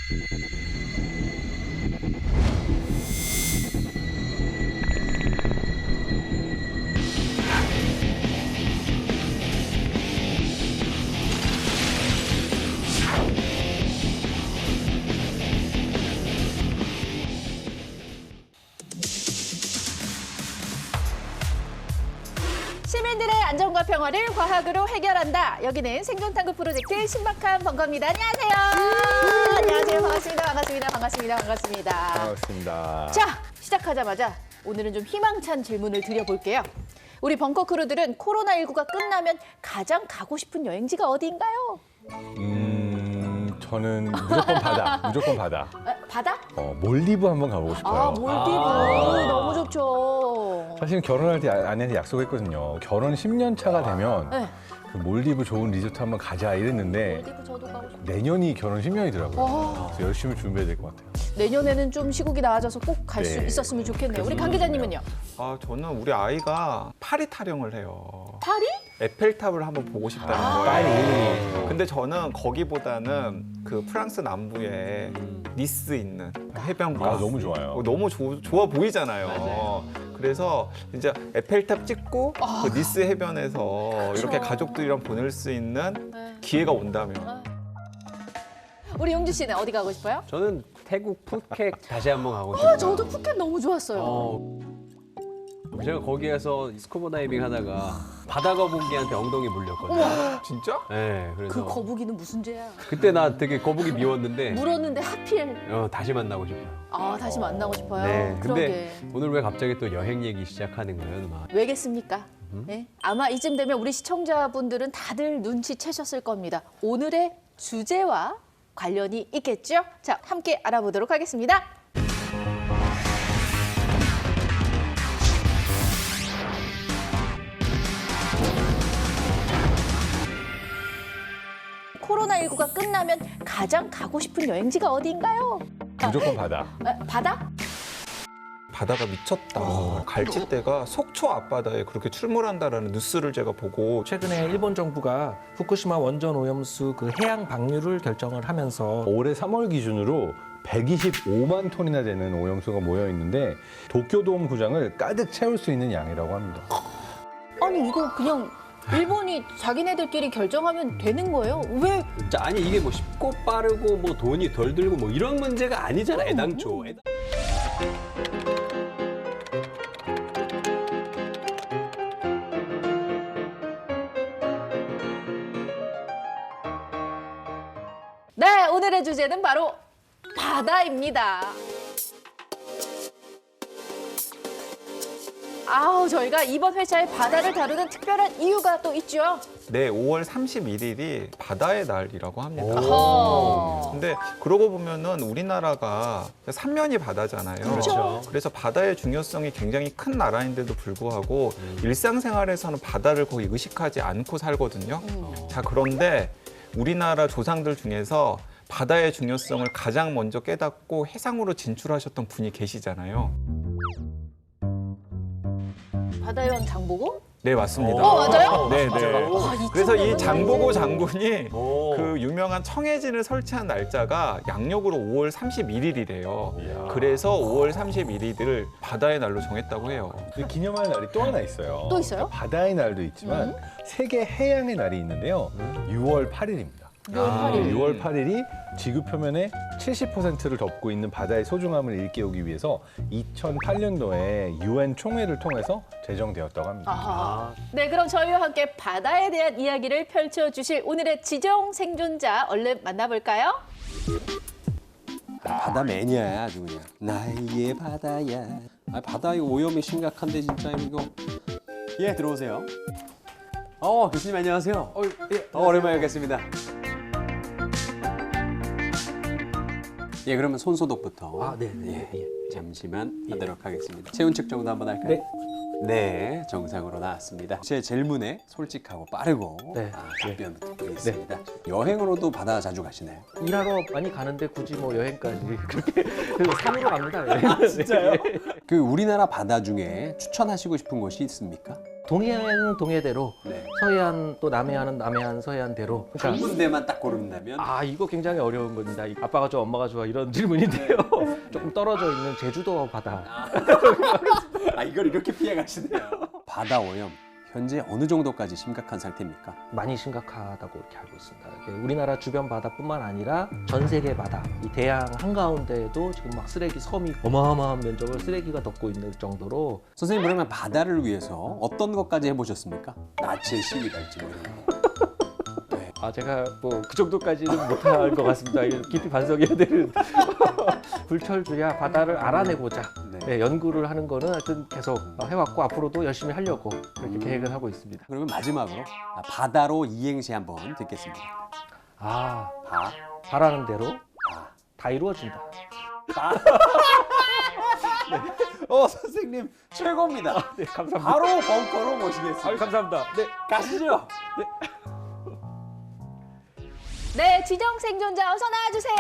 시민들의 안전과 평화를 과학으로 해결한다. 여기는 생존탐구 프로젝트 신박한 벙커입니다. 안녕하세요. 안녕하세요. 반갑습니다. 반갑습니다. 반갑습니다. 반갑습니다. 반갑습니다. 자, 시작하자마자 오늘은 좀 희망찬 질문을 드려볼게요. 우리 벙커 크루들은 코로나19가 끝나면 가장 가고 싶은 여행지가 어디인가요? 저는 무조건 바다. 무조건 바다. 바다? 몰디브 한번 가보고 싶어요. 아, 몰디브. 너무 좋죠. 사실 결혼할 때 아내한테 약속했거든요. 결혼 10년 차가 되면 네. 그 몰디브 좋은 리조트 한번 가자 이랬는데 몰디브 저도 가고 싶어요. 내년이 결혼 10년이더라고요. 그래서 열심히 준비해야 될 것 같아요. 내년에는 좀 시국이 나아져서 꼭 갈 수 네. 있었으면 좋겠네요. 우리 강 기자님은요? 저는 우리 아이가 파리 타령을 해요. 파리? 에펠탑을 한번 보고 싶다는 거예요. 근데 저는 거기보다는 그 프랑스 남부에 니스 있는 해변가. 너무 좋아요. 너무 좋아 보이잖아요. 그래서 이제 에펠탑 찍고 그 니스 해변에서 이렇게 가족들이랑 보낼 수 있는 기회가 온다면. 우리 용주 씨는 어디 가고 싶어요? 저는 태국 푸켓 다시 한번 가고 싶어요. 저도 푸켓 너무 좋았어요. 제가 거기에서 스쿠버 다이빙 하다가 바다 거북이한테 엉덩이 물렸거든요. 진짜? 네, 그래서 그 거북이는 무슨 죄야? 그때 나 되게 거북이 미웠는데 물었는데 하필 다시 만나고 싶어요. 다시 만나고 싶어요. 네, 그러게. 근데 오늘 왜 갑자기 또 여행 얘기 시작하는 거예요, 막? 왜겠습니까? 네? 아마 이쯤 되면 우리 시청자분들은 다들 눈치채셨을 겁니다. 오늘의 주제와 관련이 있겠죠? 자, 함께 알아보도록 하겠습니다. 코로나19가 끝나면 가장 가고 싶은 여행지가 어디인가요? 무조건 바다. 바다? 바다가 미쳤다. 갈치대가 속초 앞바다에 그렇게 출몰한다라는 뉴스를 제가 보고 최근에 일본 정부가 후쿠시마 원전 오염수 그 해양 방류를 결정을 하면서 올해 3월 기준으로 125만 톤이나 되는 오염수가 모여 있는데 도쿄돔 구장을 가득 채울 수 있는 양이라고 합니다. 아니 이거 그냥 일본이 자기네들끼리 결정하면 되는 거예요? 왜? 자, 아니 이게 뭐 쉽고 빠르고 뭐 돈이 덜 들고 뭐 이런 문제가 아니잖아, 애당초. 네, 오늘의 주제는 바로 바다입니다. 저희가 이번 회차에 바다를 다루는 특별한 이유가 또 있죠. 네, 5월 31일이 바다의 날이라고 합니다. 어허. 근데 그러고 보면은 우리나라가 삼면이 바다잖아요. 그렇죠. 그래서 바다의 중요성이 굉장히 큰 나라인데도 불구하고 일상생활에서는 바다를 거의 의식하지 않고 살거든요. 자, 그런데 우리나라 조상들 중에서 바다의 중요성을 가장 먼저 깨닫고 해상으로 진출하셨던 분이 계시잖아요. 바다의 왕 장보고? 네, 맞습니다. 맞아요? 네, 네. 이쯤 그래서 이 되면은. 장보고 장군이 그 유명한 청해진을 설치한 날짜가 양력으로 5월 31일이래요. 그래서 5월 31일을 바다의 날로 정했다고 해요. 근데 기념할 날이 또 하나 있어요. 또 있어요? 바다의 날도 있지만 세계 해양의 날이 있는데요. 6월 8일입니다. 6월 8일. 6월 8일이 지구 표면의 70%를 덮고 있는 바다의 소중함을 일깨우기 위해서 2008년도에 UN 총회를 통해서 제정되었다고 합니다. 아하. 네, 그럼 저희와 함께 바다에 대한 이야기를 펼쳐주실 오늘의 지정 생존자 얼른 만나볼까요? 바다 매니아야, 아주 그냥. 나의 바다야. 바다의 오염이 심각한데 진짜 이거. 예, 들어오세요. 교수님 안녕하세요. 오랜만에 뵙겠습니다. 예, 그러면 손 소독부터. 네. 잠시만 하도록 하겠습니다. 체온 측정도 한번 할까요? 네, 정상으로 나왔습니다. 제 질문에 솔직하고 빠르고 네. 답변 부탁드리겠습니다. 여행으로도 바다 자주 가시나요? 일하러 많이 가는데 굳이 뭐 여행까지 그렇게 그리고 산으로 갑니다. 진짜요? 그 우리나라 바다 중에 추천하시고 싶은 곳이 있습니까? 동해안은 동해대로, 네. 서해안 또 남해안은 남해안 서해안대로. 한 군데만 딱 고른다면 아, 이거 굉장히 어려운 겁니다. 아빠가 좋아, 엄마가 좋아 이런 질문인데요. 조금 떨어져 있는 제주도 바다. 아 이걸 이렇게 피해 가시네요. 바다 오염 현재 어느 정도까지 심각한 상태입니까? 많이 심각하다고 이렇게 알고 있습니다. 이게 우리나라 주변 바다뿐만 아니라 전 세계 바다, 이 대양 한가운데에도 지금 막 쓰레기 섬이 어마어마한 면적을 쓰레기가 덮고 있는 정도로. 선생님 그러면 바다를 위해서 어떤 것까지 해보셨습니까? 나치의 시위랄지 뭐 이런 거. 아, 제가 뭐 그 정도까지는 못할 것 같습니다. 이거 깊이 반성해야 되는. 불철주야 바다를 알아내고자 네. 네, 연구를 하는 거는 하여튼 계속 해왔고 앞으로도 열심히 하려고 그렇게 계획을 하고 있습니다. 그러면 마지막으로 바다로 이행시 한번 듣겠습니다. 아, 바, 바라는 대로 바, 다 이루어진다. 바. 선생님 최고입니다. 네, 감사합니다. 바로 벙커로 모시겠습니다. 아유, 감사합니다. 네. 가시죠. 네, 지정 생존자 어서 나와주세요.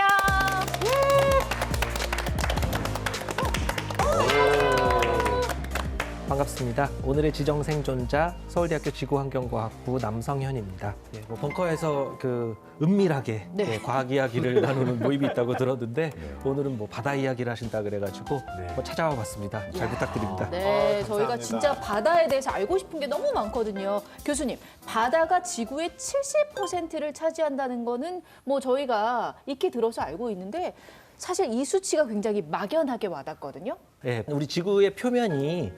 반갑습니다. 오늘의 지정 생존자 서울대학교 지구환경과학부 남성현입니다. 네, 뭐 벙커에서 그 은밀하게 네. 네, 과학 이야기를 나누는 모임이 있다고 들었는데 오늘은 뭐 바다 이야기를 하신다 그래가지고 네. 뭐 찾아와 봤습니다. 잘 부탁드립니다. 네, 저희가 감사합니다. 진짜 바다에 대해서 알고 싶은 게 너무 많거든요. 교수님, 바다가 지구의 70%를 차지한다는 거는 뭐 저희가 익히 들어서 알고 있는데 사실 이 수치가 굉장히 막연하게 와닿거든요. 네, 우리 지구의 표면이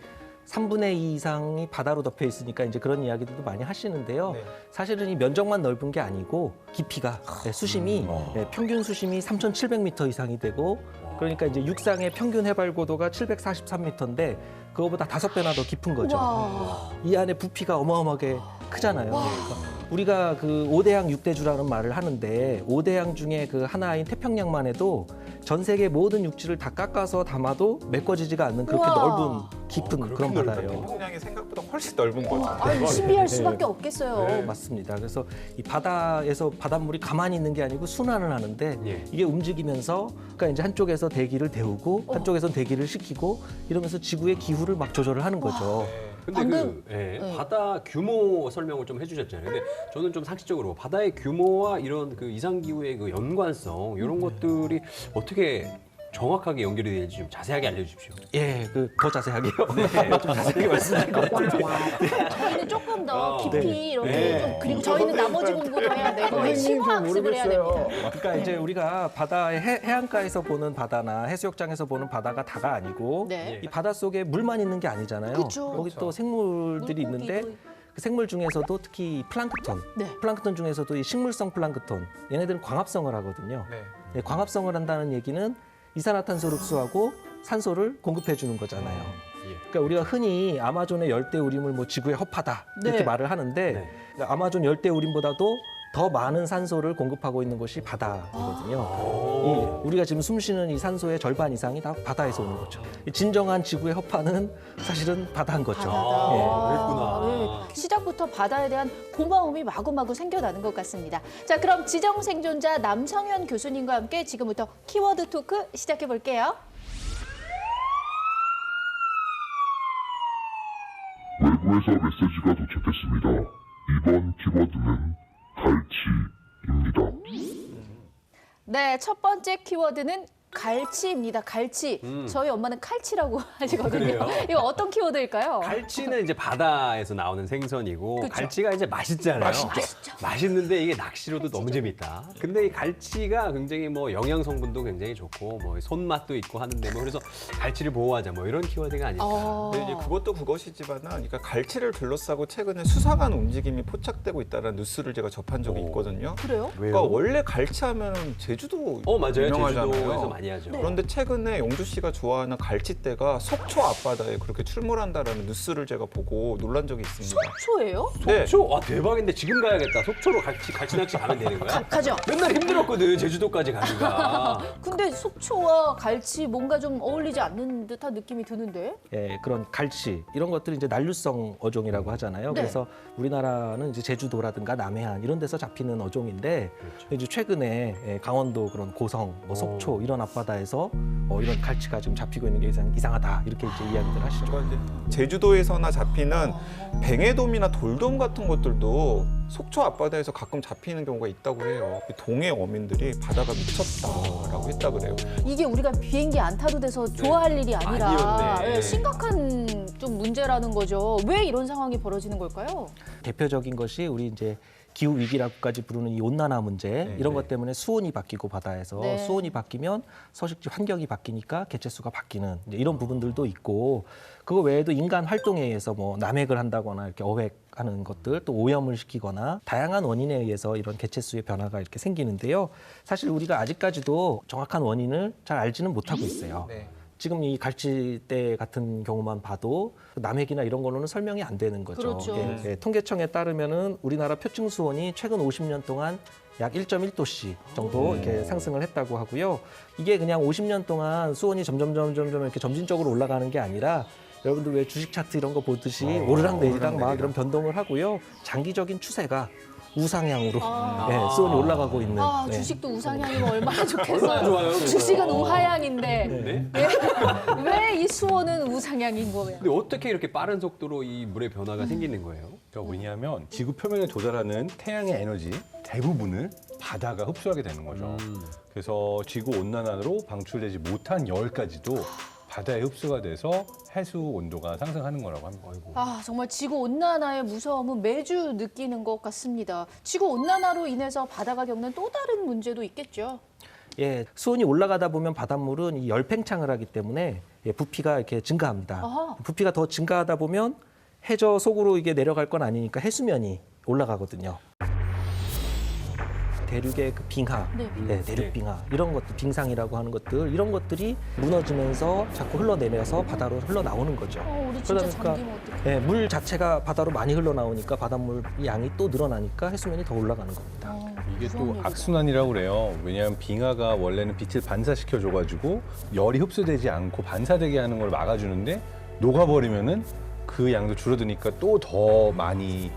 3분의 2 이상이 바다로 덮여 있으니까 이제 그런 이야기들도 많이 하시는데요. 네. 사실은 이 면적만 넓은 게 아니고 깊이가 네, 수심이 네, 평균 수심이 3,700m 이상이 되고 그러니까 이제 육상의 평균 해발 고도가 743m인데 그거보다 5배나 더 깊은 거죠. 와. 이 안에 부피가 어마어마하게 크잖아요. 그러니까 우리가 그 5대양 6대주라는 말을 하는데 5대양 중에 그 하나인 태평양만 해도 전 세계 모든 육지를 다 깎아서 담아도 메꿔지지가 않는 그렇게 우와. 넓은 깊은 그런 바다예요. 태평양이 생각보다 훨씬 넓은 거죠. 아유, 신비할 수밖에 없겠어요. 네, 맞습니다. 그래서 이 바다에서 바닷물이 가만히 있는 게 아니고 순환을 하는데 예. 이게 움직이면서 그러니까 이제 한쪽에서 대기를 데우고 한쪽에선 대기를 식히고 이러면서 지구의 기후를 막 조절을 하는 거죠. 근데 방금- 바다 규모 설명을 좀 해주셨잖아요. 근데 저는 좀 상식적으로 바다의 규모와 이런 그 이상 기후의 그 연관성 이런 것들이 어떻게 정확하게 연결이 되는지 좀 자세하게 알려주십시오. 예, 그 더 자세하게요. 좀 자세하게 말씀드릴 것 같아요. 저희는 조금 더 깊이 네. 이렇게 네. 좀 그리고 저희는 나머지 공부도 해야 되고 심화 학습을 해야 됩니다. 그러니까 이제 우리가 바다의 해안가에서 보는 바다나 해수욕장에서 보는 바다가 다가 아니고 네. 이 바다 속에 물만 있는 게 아니잖아요. 그쵸. 거기 또 생물들이 있는데 그 생물 중에서도 특히 플랑크톤, 네. 플랑크톤 중에서도 이 식물성 플랑크톤, 얘네들은 광합성을 하거든요. 네. 네, 광합성을 한다는 얘기는 이산화탄소를 흡수하고 산소를 공급해 주는 거잖아요. 그러니까 우리가 흔히 아마존의 열대우림을 뭐 지구의 허파다 이렇게 네. 말을 하는데 네. 그러니까 아마존 열대우림보다도 더 많은 산소를 공급하고 있는 곳이 바다거든요. 우리가 지금 숨쉬는 이 산소의 절반 이상이 다 바다에서 오는 거죠. 이 진정한 지구의 허파는 사실은 바다인 거죠. 바다다. 예. 와, 네. 시작부터 바다에 대한 고마움이 마구마구 생겨나는 것 같습니다. 자, 그럼 지정 생존자 남성현 교수님과 함께 지금부터 키워드 토크 시작해 볼게요. 외부에서 메시지가 도착했습니다. 이번 키워드는 갈치입니다. 네, 첫 번째 키워드는 갈치입니다. 갈치. 저희 엄마는 칼치라고 하시거든요. 그래요? 이거 어떤 키워드일까요? 갈치는 이제 바다에서 나오는 생선이고 그쵸. 갈치가 이제 맛있잖아요. 맛있죠. 맛있는데 이게 낚시로도 너무 재밌다. 근데 이 갈치가 굉장히 뭐 영양 성분도 굉장히 좋고 뭐 손맛도 있고 하는데 뭐 그래서 갈치를 보호하자 뭐 이런 키워드가 아닐까. 어. 근데 이제 그것도 그것이지만은 그러니까 갈치를 둘러싸고 최근에 수상한 움직임이 포착되고 있다는 뉴스를 제가 접한 적이 있거든요. 그래요? 그러니까 원래 갈치하면 제주도 맞아요. 유명하잖아요. 제주도에서 많이 하죠. 그런데 최근에 용주 씨가 좋아하는 갈치떼가 속초 앞바다에 그렇게 출몰한다라는 뉴스를 제가 보고 놀란 적이 있습니다. 초예요? 네. 속초? 와 대박인데 지금 가야겠다. 속초로 갈치 낚시 가면 되는 거야? 가죠. 맨날 힘들었거든 제주도까지 가기가. 근데 속초와 갈치 뭔가 좀 어울리지 않는 듯한 느낌이 드는데. 예, 그런 갈치 이런 것들이 이제 난류성 어종이라고 하잖아요. 네. 그래서 우리나라는 이제 제주도라든가 남해안 이런 데서 잡히는 어종인데 이제 최근에 강원도 그런 고성, 뭐 속초 이런 앞바다에서 이런 갈치가 지금 잡히고 있는 게 이상하다 이렇게 이제 이야기들 하시죠. 제주도에서나 잡히는 뱅에돔이나 돌돔 같은 것들도 속초 앞바다에서 가끔 잡히는 경우가 있다고 해요. 동해 어민들이 바다가 미쳤다라고 했다 그래요. 이게 우리가 비행기 안 타도 돼서 좋아할 일이 아니라 아니었네. 예, 심각한 좀 문제라는 거죠. 왜 이런 상황이 벌어지는 걸까요? 대표적인 것이 우리 이제 기후 위기라고까지 부르는 이 온난화 문제 이런 것 때문에 수온이 바뀌고 바다에서 네. 수온이 바뀌면 서식지 환경이 바뀌니까 개체수가 바뀌는 이제 이런 부분들도 있고 그거 외에도 인간 활동에 의해서 뭐 남획을 한다거나 이렇게 어획하는 것들 또 오염을 시키거나 다양한 원인에 의해서 이런 개체수의 변화가 이렇게 생기는데요. 사실 우리가 아직까지도 정확한 원인을 잘 알지는 못하고 있어요. 네. 지금 이 갈치대 같은 경우만 봐도 남획이나 이런 걸로는 설명이 안 되는 거죠. 그렇죠. 예, 통계청에 따르면은 우리나라 표층 수온이 최근 50년 동안 약 1.1도씨 정도 이렇게 상승을 했다고 하고요. 이게 그냥 50년 동안 수온이 점점 이렇게 점진적으로 올라가는 게 아니라 여러분들 왜 주식 차트 이런 거 보듯이 오르락내리락 막 이런 변동을 하고요. 장기적인 추세가 우상향으로 예, 수온이 올라가고 있는. 네. 주식도 우상향이면 얼마나 좋겠어요. 얼마나 좋아요. 주식은 우하향인데 네? 왜 이 수온은 우상향인 거예요? 근데 어떻게 이렇게 빠른 속도로 이 물의 변화가 생기는 거예요? 그러니까 왜냐하면 지구 표면에 도달하는 태양의 에너지 대부분을 바다가 흡수하게 되는 거죠. 그래서 지구 온난화로 방출되지 못한 열까지도 바다에 흡수가 돼서 해수 온도가 상승하는 거라고 합니다. 정말 지구 온난화의 무서움은 매주 느끼는 것 같습니다. 지구 온난화로 인해서 바다가 겪는 또 다른 문제도 있겠죠. 예, 수온이 올라가다 보면 바닷물은 이 열팽창을 하기 때문에 부피가 이렇게 증가합니다. 아하. 부피가 더 증가하다 보면 해저 속으로 이게 내려갈 건 아니니까 해수면이 올라가거든요. 대륙의 그 빙하, 네. 대륙 빙하 이런 것들, 빙상이라고 하는 것들 이런 것들이 무너지면서 자꾸 흘러내려서 바다로 흘러나오는 거죠. 우리 진짜 그러다 보니까 잠기면 어떡해. 물 자체가 바다로 많이 흘러나오니까 바닷물 양이 또 늘어나니까 해수면이 더 올라가는 겁니다. 이게 무서운 또 얘기다. 악순환이라고 그래요. 왜냐하면 빙하가 원래는 빛을 반사시켜 줘가지고 열이 흡수되지 않고 반사되게 하는 걸 막아주는데 녹아버리면은 그 양도 줄어드니까 또 더 많이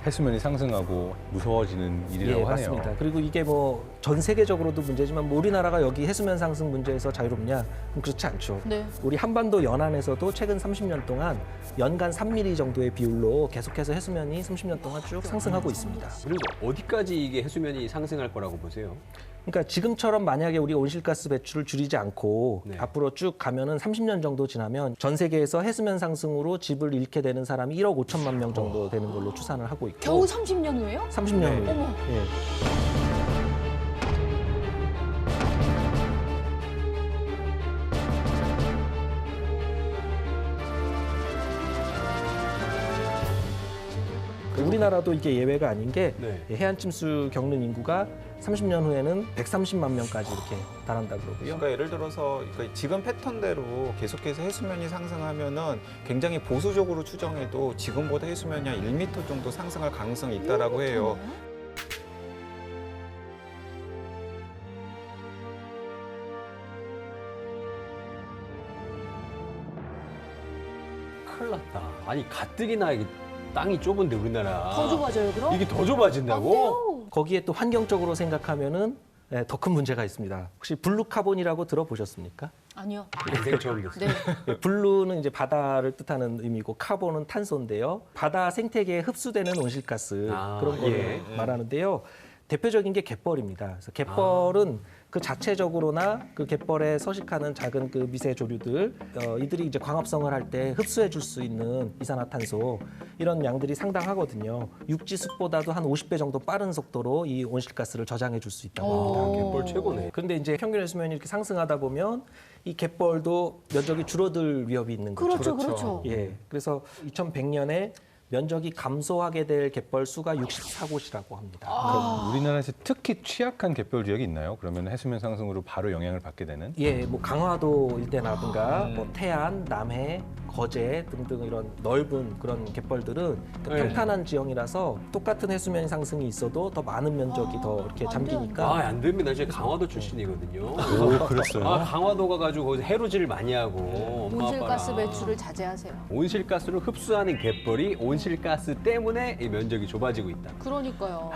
해수면이 상승하고 무서워지는 일이라고 예, 하네요. 맞습니다. 그리고 이게 뭐 전 세계적으로도 문제지만 뭐 우리나라가 여기 해수면 상승 문제에서 자유롭냐? 그럼 그렇지 않죠. 네. 우리 한반도 연안에서도 최근 30년 동안 연간 3mm 정도의 비율로 계속해서 해수면이 30년 동안 쭉 상승하고 있습니다. 그리고 어디까지 이게 해수면이 상승할 거라고 보세요? 그러니까 지금처럼 만약에 우리 온실가스 배출을 줄이지 않고 네. 앞으로 쭉 가면은 30년 정도 지나면 전 세계에서 해수면 상승으로 집을 잃게 되는 사람이 1억 5천만 명 정도 되는 걸로 추산을 하고 있고 겨우 30년 후에요? 30년 후에. 어머. 예. 우리나라도 이게 예외가 아닌 게 네. 해안 침수 겪는 인구가 30년 후에는 130만 명까지 이렇게 달한다 그러고요. 그러니까 예를 들어서 그러니까 지금 패턴대로 계속해서 해수면이 상승하면은 굉장히 보수적으로 추정해도 지금보다 해수면이 한 1m 정도 상승할 가능성이 있다라고 해요. 큰일 났다. 아니 가뜩이나 이게 땅이 좁은데 우리나라. 더 좁아져요, 그럼? 이게 더 좁아진다고? 안 거기에 또 환경적으로 생각하면은 더 큰 문제가 있습니다. 혹시 블루카본이라고 들어보셨습니까? 아니요. 인생 처음 듣어요. 네. 블루는 이제 바다를 뜻하는 의미고 카본은 탄소인데요. 바다 생태계에 흡수되는 온실가스 그런 걸 예. 말하는데요. 대표적인 게 갯벌입니다. 그래서 갯벌은 그 자체적으로나 그 갯벌에 서식하는 작은 그 미세 조류들 이들이 이제 광합성을 할 때 흡수해 줄 수 있는 이산화탄소 이런 양들이 상당하거든요. 육지 숲보다도 한 50배 정도 빠른 속도로 이 온실가스를 저장해 줄 수 있다고 합니다. 갯벌 최고네. 그런데 이제 평균 해수면이 이렇게 상승하다 보면 이 갯벌도 면적이 줄어들 위협이 있는 거죠. 그렇죠. 예. 그래서 2100년에 면적이 감소하게 될 갯벌 수가 64곳이라고 합니다. 그럼 우리나라에서 특히 취약한 갯벌 지역이 있나요? 그러면 해수면 상승으로 바로 영향을 받게 되는? 예, 뭐 강화도 일대라든가 뭐 태안, 남해, 거제 등등 이런 넓은 그런 갯벌들은 그 네. 평탄한 지형이라서 똑같은 해수면 상승이 있어도 더 많은 면적이 더 이렇게 안 잠기니까 아, 안 됩니다. 제가 강화도 출신이거든요. 오, 그랬어요? 아, 강화도 가가지고 거기서 해루질 많이 하고 엄마 온실가스 아빠랑. 배출을 자제하세요. 온실가스를 흡수하는 갯벌이 온실가스 때문에 이 면적이 좁아지고 있다. 그러니까요.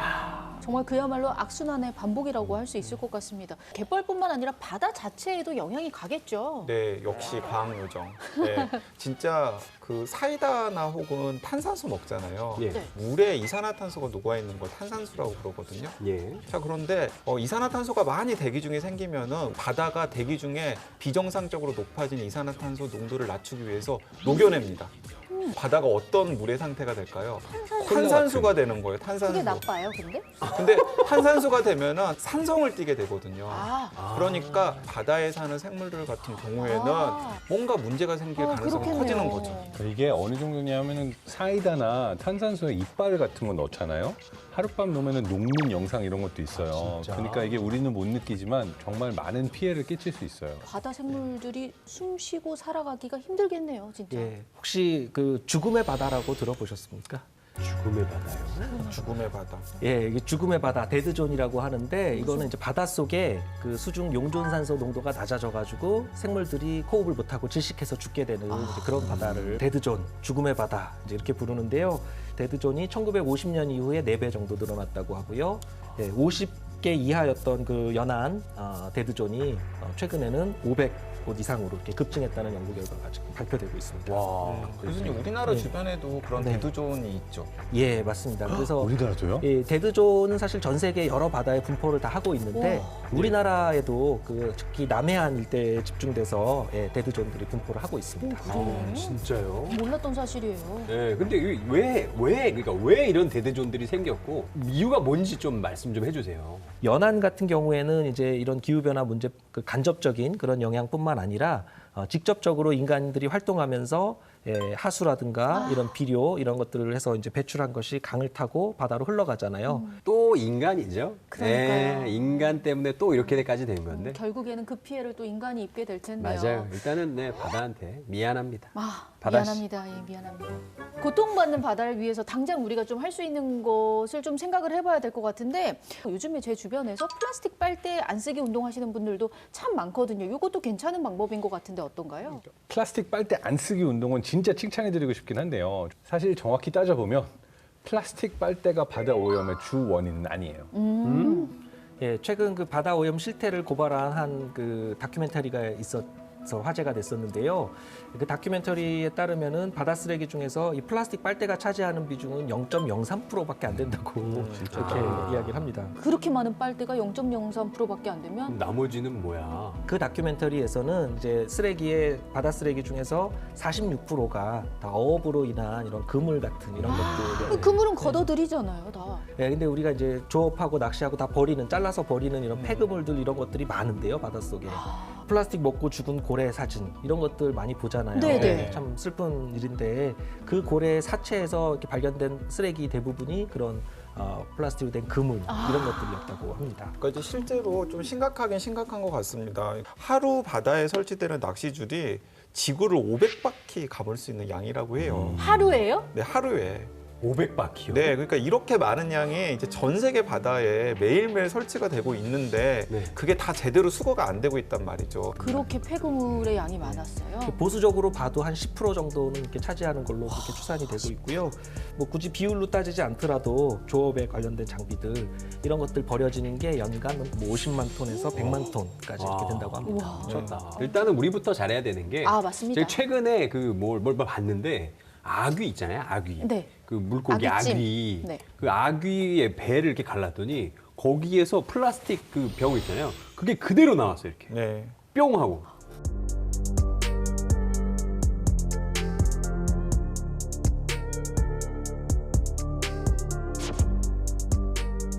정말 그야말로 악순환의 반복이라고 할 수 있을 것 같습니다. 갯벌뿐만 아니라 바다 자체에도 영향이 가겠죠. 네, 역시 과학 요정. 네, 진짜 그 사이다나 혹은 탄산수 먹잖아요. 예. 네. 물에 이산화탄소가 녹아 있는 걸 탄산수라고 그러거든요. 예. 자, 그런데 이산화탄소가 많이 대기 중에 생기면은 바다가 대기 중에 비정상적으로 높아진 이산화탄소 농도를 낮추기 위해서 녹여냅니다. 바다가 어떤 물의 상태가 될까요? 탄산수가 되는 거예요. 그게 탄산수. 나빠요, 근데? 근데 탄산수가 되면은 산성을 띠게 되거든요. 아, 그러니까 바다에 사는 생물들 같은 경우에는 아. 뭔가 문제가 생길 가능성이 그렇겠네요. 커지는 거죠. 그러니까 이게 어느 정도냐면은 사이다나 탄산수에 이빨 같은 거 넣잖아요. 하룻밤 놓으면은 녹는 영상 이런 것도 있어요. 진짜? 그러니까 이게 우리는 못 느끼지만 정말 많은 피해를 끼칠 수 있어요. 바다 생물들이 숨 쉬고 살아가기가 힘들겠네요, 진짜. 예, 혹시 그 죽음의 바다라고 들어보셨습니까? 죽음의 바다요. 죽음의 바다. 예, 이게 죽음의 바다, 데드존이라고 하는데 이거는 이제 바닷속에 그 수중 용존산소 농도가 낮아져가지고 생물들이 호흡을 못하고 질식해서 죽게 되는 이제 그런 바다를 데드존, 죽음의 바다 이제 이렇게 부르는데요. 데드존이 1950년 이후에 4배 정도 늘어났다고 하고요. 예, 50개 이하였던 그 연안 데드존이 최근에는 500곳 이상으로 이렇게 급증했다는 연구 결과가 지금 발표되고 있습니다. 와. 교수님, 우리나라 네. 주변에도 그런 네. 데드존이 있죠. 예, 맞습니다. 그래서 우리나라도요? 예, 데드존은 사실 전 세계 여러 바다에 분포를 다 하고 있는데 우리나라에도 그 특히 남해안 일대에 집중돼서 예, 데드존들이 분포를 하고 있습니다. 그래요? 진짜요? 몰랐던 사실이에요. 네, 근데 그러니까 왜 이런 대대존들이 생겼고 이유가 뭔지 좀 말씀 좀 해주세요. 연안 같은 경우에는 이제 이런 기후 변화 문제 그 간접적인 그런 영향뿐만 아니라 직접적으로 인간들이 활동하면서 하수라든가 이런 비료 이런 것들을 해서 이제 배출한 것이 강을 타고 바다로 흘러가잖아요. 또 인간이죠. 그러니까요. 네, 인간 때문에 또 이렇게까지 된 건데. 결국에는 그 피해를 또 인간이 입게 될 텐데요. 맞아요. 일단은 네, 바다한테 미안합니다. 아, 바다씨. 미안합니다. 예, 미안합니다. 고통받는 바다를 위해서 당장 우리가 좀 할 수 있는 것을 좀 생각을 해봐야 될 것 같은데 요즘에 제 주변에서 플라스틱 빨대 안 쓰기 운동하시는 분들도 참 많거든요. 이것도 괜찮은 방법인 것 같은데 어떤가요? 플라스틱 빨대 안 쓰기 운동은 진짜 칭찬해드리고 싶긴 한데요. 사실 정확히 따져보면 플라스틱 빨대가 바다 오염의 주 원인은 아니에요. 예, 최근 그 바다 오염 실태를 고발한 한 그 다큐멘터리가 있어서 화제가 됐었는데요. 그 다큐멘터리에 따르면은 바다 쓰레기 중에서 이 플라스틱 빨대가 차지하는 비중은 0.03%밖에 안 된다고 이렇게 이야기를 합니다. 그렇게 많은 빨대가 0.03%밖에 안 되면 나머지는 뭐야? 그 다큐멘터리에서는 이제 쓰레기의 바다 쓰레기 중에서 46%가 다 어업으로 인한 이런 그물 같은 이런 것들. 그물은 걷어들이잖아요, 다. 예, 근데 우리가 이제 조업하고 낚시하고 다 버리는 잘라서 버리는 이런 폐그물들 이런 것들이 많은데요, 바닷속에. 플라스틱 먹고 죽은 고래 사진 이런 것들 많이 보잖아요. 네네. 참 슬픈 일인데 그 고래 사체에서 이렇게 발견된 쓰레기 대부분이 그런 플라스틱으로 된 그물 이런 것들이었다고 합니다. 그러니까 이제 실제로 좀 심각하긴 심각한 것 같습니다. 하루 바다에 설치되는 낚시줄이 지구를 500바퀴 감을 수 있는 양이라고 해요. 하루에요? 네, 하루에. 500바퀴요. 네, 그러니까 이렇게 많은 양이 이제 전 세계 바다에 매일매일 설치가 되고 있는데 네. 그게 다 제대로 수거가 안 되고 있단 말이죠. 그렇게 폐그물의 양이 많았어요. 보수적으로 봐도 한 10% 정도는 이렇게 차지하는 걸로 그렇게 추산이 되고 있고요. 뭐 굳이 비율로 따지지 않더라도 조업에 관련된 장비들 이런 것들 버려지는 게 연간 뭐 50만 톤에서 100만 톤까지 이렇게 된다고 합니다. 우와. 미쳤다. 일단은 우리부터 잘해야 되는 게 아, 맞습니다. 제가 최근에 그 뭘 봤는데 아귀 있잖아요, 아귀. 네. 그 물고기 아귀찜. 아귀. 네. 그 아귀의 배를 이렇게 갈랐더니 거기에서 플라스틱 그 병 있잖아요. 그게 그대로 나왔어요, 이렇게. 네. 뿅 하고.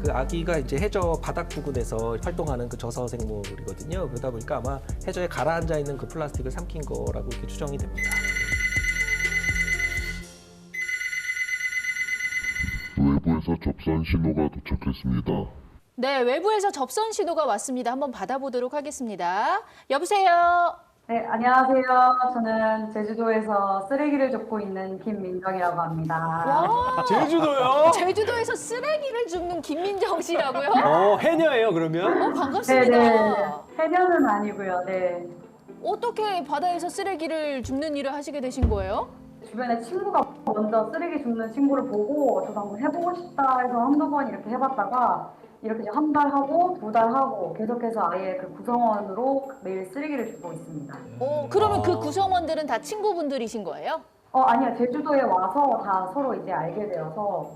그 아기가 이제 해저 바닥 부근에서 활동하는 그 저서 생물이거든요. 그러다 보니까 아마 해저에 가라앉아 있는 그 플라스틱을 삼킨 거라고 이렇게 추정이 됩니다. 외부에서 접선 신호가 도착했습니다. 네, 외부에서 접선 신호가 왔습니다. 한번 받아보도록 하겠습니다. 여보세요? 네, 안녕하세요. 저는 제주도에서 쓰레기를 줍고 있는 김민정이라고 합니다. 와, 제주도요? 제주도에서 쓰레기를 줍는 김민정 씨라고요? 해녀예요, 그러면? 반갑습니다. 네네. 해녀는 아니고요. 네. 어떻게 바다에서 쓰레기를 줍는 일을 하시게 되신 거예요? 주변에 친구가 먼저 쓰레기 줍는 친구를 보고 저도 한번 해보고 싶다 해서 한두 번 이렇게 해봤다가 이렇게 한 달 하고 2달 하고 계속해서 아예 그 구성원으로 매일 쓰레기를 주고 있습니다. 그러면 그 구성원들은 다 친구분들이신 거예요? 아니요. 제주도에 와서 다 서로 이제 알게 되어서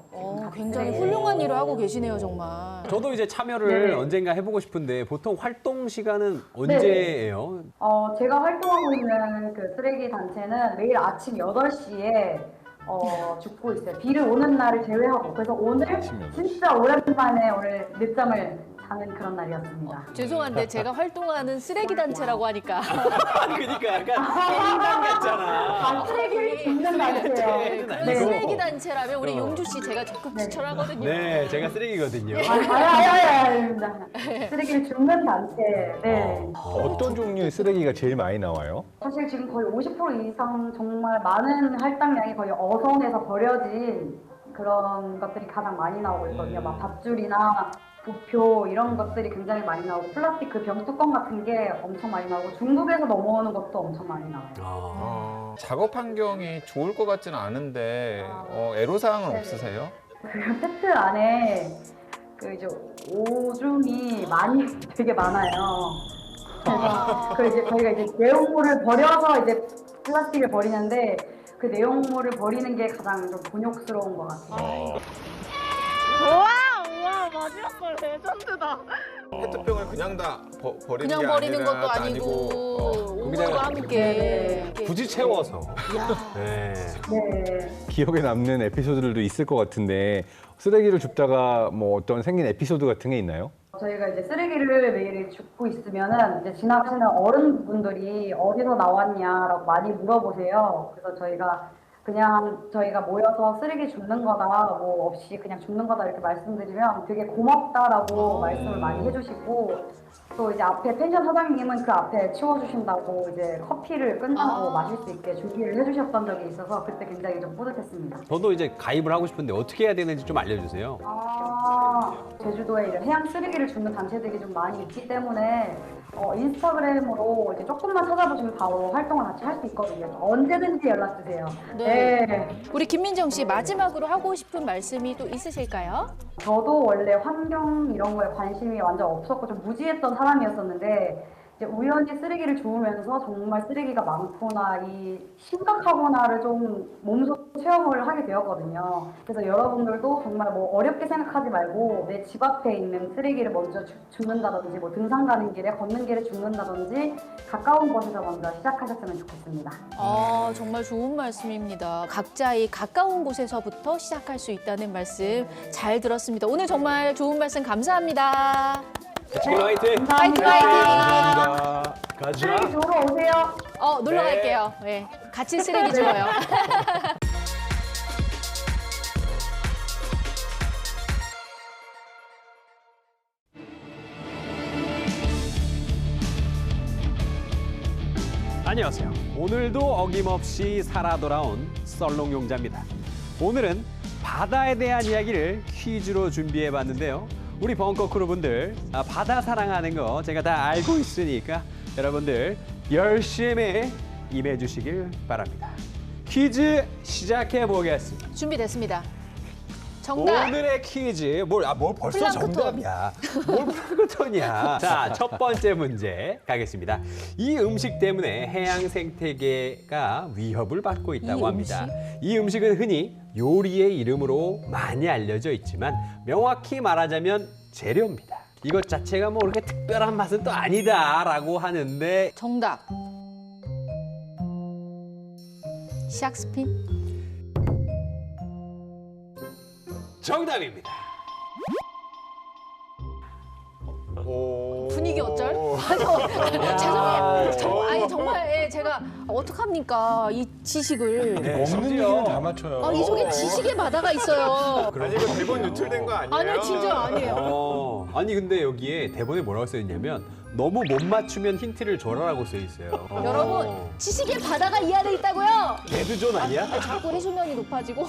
굉장히 네. 훌륭한 일을 하고 계시네요, 정말. 저도 이제 참여를 네. 언젠가 해보고 싶은데 보통 활동 시간은 언제예요? 제가 활동하고 있는 그 쓰레기 단체는 매일 아침 8시에 죽고 있어요. 비를 오는 날을 제외하고. 그래서 오늘 아침 8시. 진짜 오랜만에 오늘 늦잠을 자는 그런 날이었습니다. 죄송한데 제가 활동하는 쓰레기 단체라고 하니까 그러니까 약간 인간 같잖아. 쓰레기를 줍는 단체예요. 그런 네. 쓰레기 단체라면 우리 용주 씨 제가 적극 추천하거든요. 네, 제가 쓰레기거든요. 아닙니다. 쓰레기를 줍는 단체. 네. 어떤 종류의 쓰레기가 제일 많이 나와요? 사실 지금 거의 50% 이상 정말 많은 할당량이 거의 어선에서 버려진 그런 것들이 가장 많이 나오고 있거든요. 막 밧줄이나 부표 이런 것들이 굉장히 많이 나오고 플라스틱 그 병뚜껑 같은 게 엄청 많이 나오고 중국에서 넘어오는 것도 엄청 많이 나와요. 작업 환경이 좋을 것 같지는 않은데 애로사항은 네네. 없으세요? 그 페트 안에 그 이제 오줌이 많이 되게 많아요. 그래서 그 이제 저희가 이제 내용물을 버려서 이제 플라스틱을 버리는데 그 내용물을 버리는 게 가장 좀 곤욕스러운 것 같아요. 우와, 마지막 걸 레전드다. 페트병을 그냥 다 버리는 그냥 게 버리는 아니라 것도 아니고 오물과 거기다가 함께 이렇게. 굳이 채워서. 네. 네. 기억에 남는 에피소드들도 있을 것 같은데 쓰레기를 줍다가 뭐 어떤 생긴 에피소드 같은 게 있나요? 저희가 이제 쓰레기를 매일 줍고 있으면은 이제 지나가시는 어른분들이 어디서 나왔냐라고 많이 물어보세요. 그래서 저희가 모여서 쓰레기 줍는 거다, 뭐 없이 그냥 줍는 거다 이렇게 말씀드리면 되게 고맙다라고 말씀을 많이 해주시고 또 이제 앞에 펜션 사장님은 그 앞에 치워주신다고 이제 커피를 끝나고 마실 수 있게 준비를 해주셨던 적이 있어서 그때 굉장히 좀 뿌듯했습니다. 저도 이제 가입을 하고 싶은데 어떻게 해야 되는지 좀 알려주세요. 제주도에 이제 해양 쓰레기를 줍는 단체들이 좀 많이 있기 때문에 인스타그램으로 이제 조금만 찾아보시면 바로 활동을 같이 할 수 있거든요. 언제든지 연락 주세요. 네. 우리 김민정 씨 마지막으로 하고 싶은 말씀이 또 있으실까요? 저도 원래 환경 이런 거에 관심이 완전 없었고 좀 무지했던 사람이었었는데 이제 우연히 쓰레기를 주우면서 정말 쓰레기가 많구나, 이 심각하구나를 좀 몸소 체험을 하게 되었거든요. 그래서 여러분들도 정말 뭐 어렵게 생각하지 말고 내 집 앞에 있는 쓰레기를 먼저 줍는다든지 뭐 등산 가는 길에 걷는 길에 줍는다든지 가까운 곳에서 먼저 시작하셨으면 좋겠습니다. 정말 좋은 말씀입니다. 각자의 가까운 곳에서부터 시작할 수 있다는 말씀 잘 들었습니다. 오늘 정말 좋은 말씀 감사합니다. 지금 화이팅! 화이팅! 화이팅! 감사합니다. 가자! 쓰레기 주우러 오세요. 놀러 갈게요. 네. 같이 쓰레기 줘요. 안녕하세요. 오늘도 어김없이 살아 돌아온 썰롱용자입니다. 오늘은 바다에 대한 이야기를 퀴즈로 준비해봤는데요. 우리 벙커 크루분들 바다 사랑하는 거 제가 다 알고 있으니까 여러분들 열심히 임해주시길 바랍니다. 퀴즈 시작해보겠습니다. 준비됐습니다. 정답. 오늘의 퀴즈 뭘 벌써 플랑크톤. 정답이야. 뭘 플랑크톤이야. 자, 첫 번째 문제 가겠습니다. 이 음식 때문에 해양 생태계가 위협을 받고 있다고 합니다. 이 음식은 흔히 요리의 이름으로 많이 알려져 있지만 명확히 말하자면 재료입니다. 이것 자체가 뭐 그렇게 특별한 맛은 또 아니다라고 하는데 정답. 샥스핀? 정답입니다. 분위기 어쩔? 죄송해요. 정말 제가 어떡합니까? 이 지식을. 먹는 얘기는 다 맞춰요. 이 속에 지식의 바다가 있어요. 아니 이거 대본 유출된 거 아니에요? 아니요, 진짜 아니에요. 아니 근데 여기에 대본에 뭐라고 써 있냐면 너무 못 맞추면 힌트를 줘라라고 써 있어요. 여러분, 지식의 바다가 이 안에 있다고요? 개드존 아니야? 자꾸 해수면이 높아지고.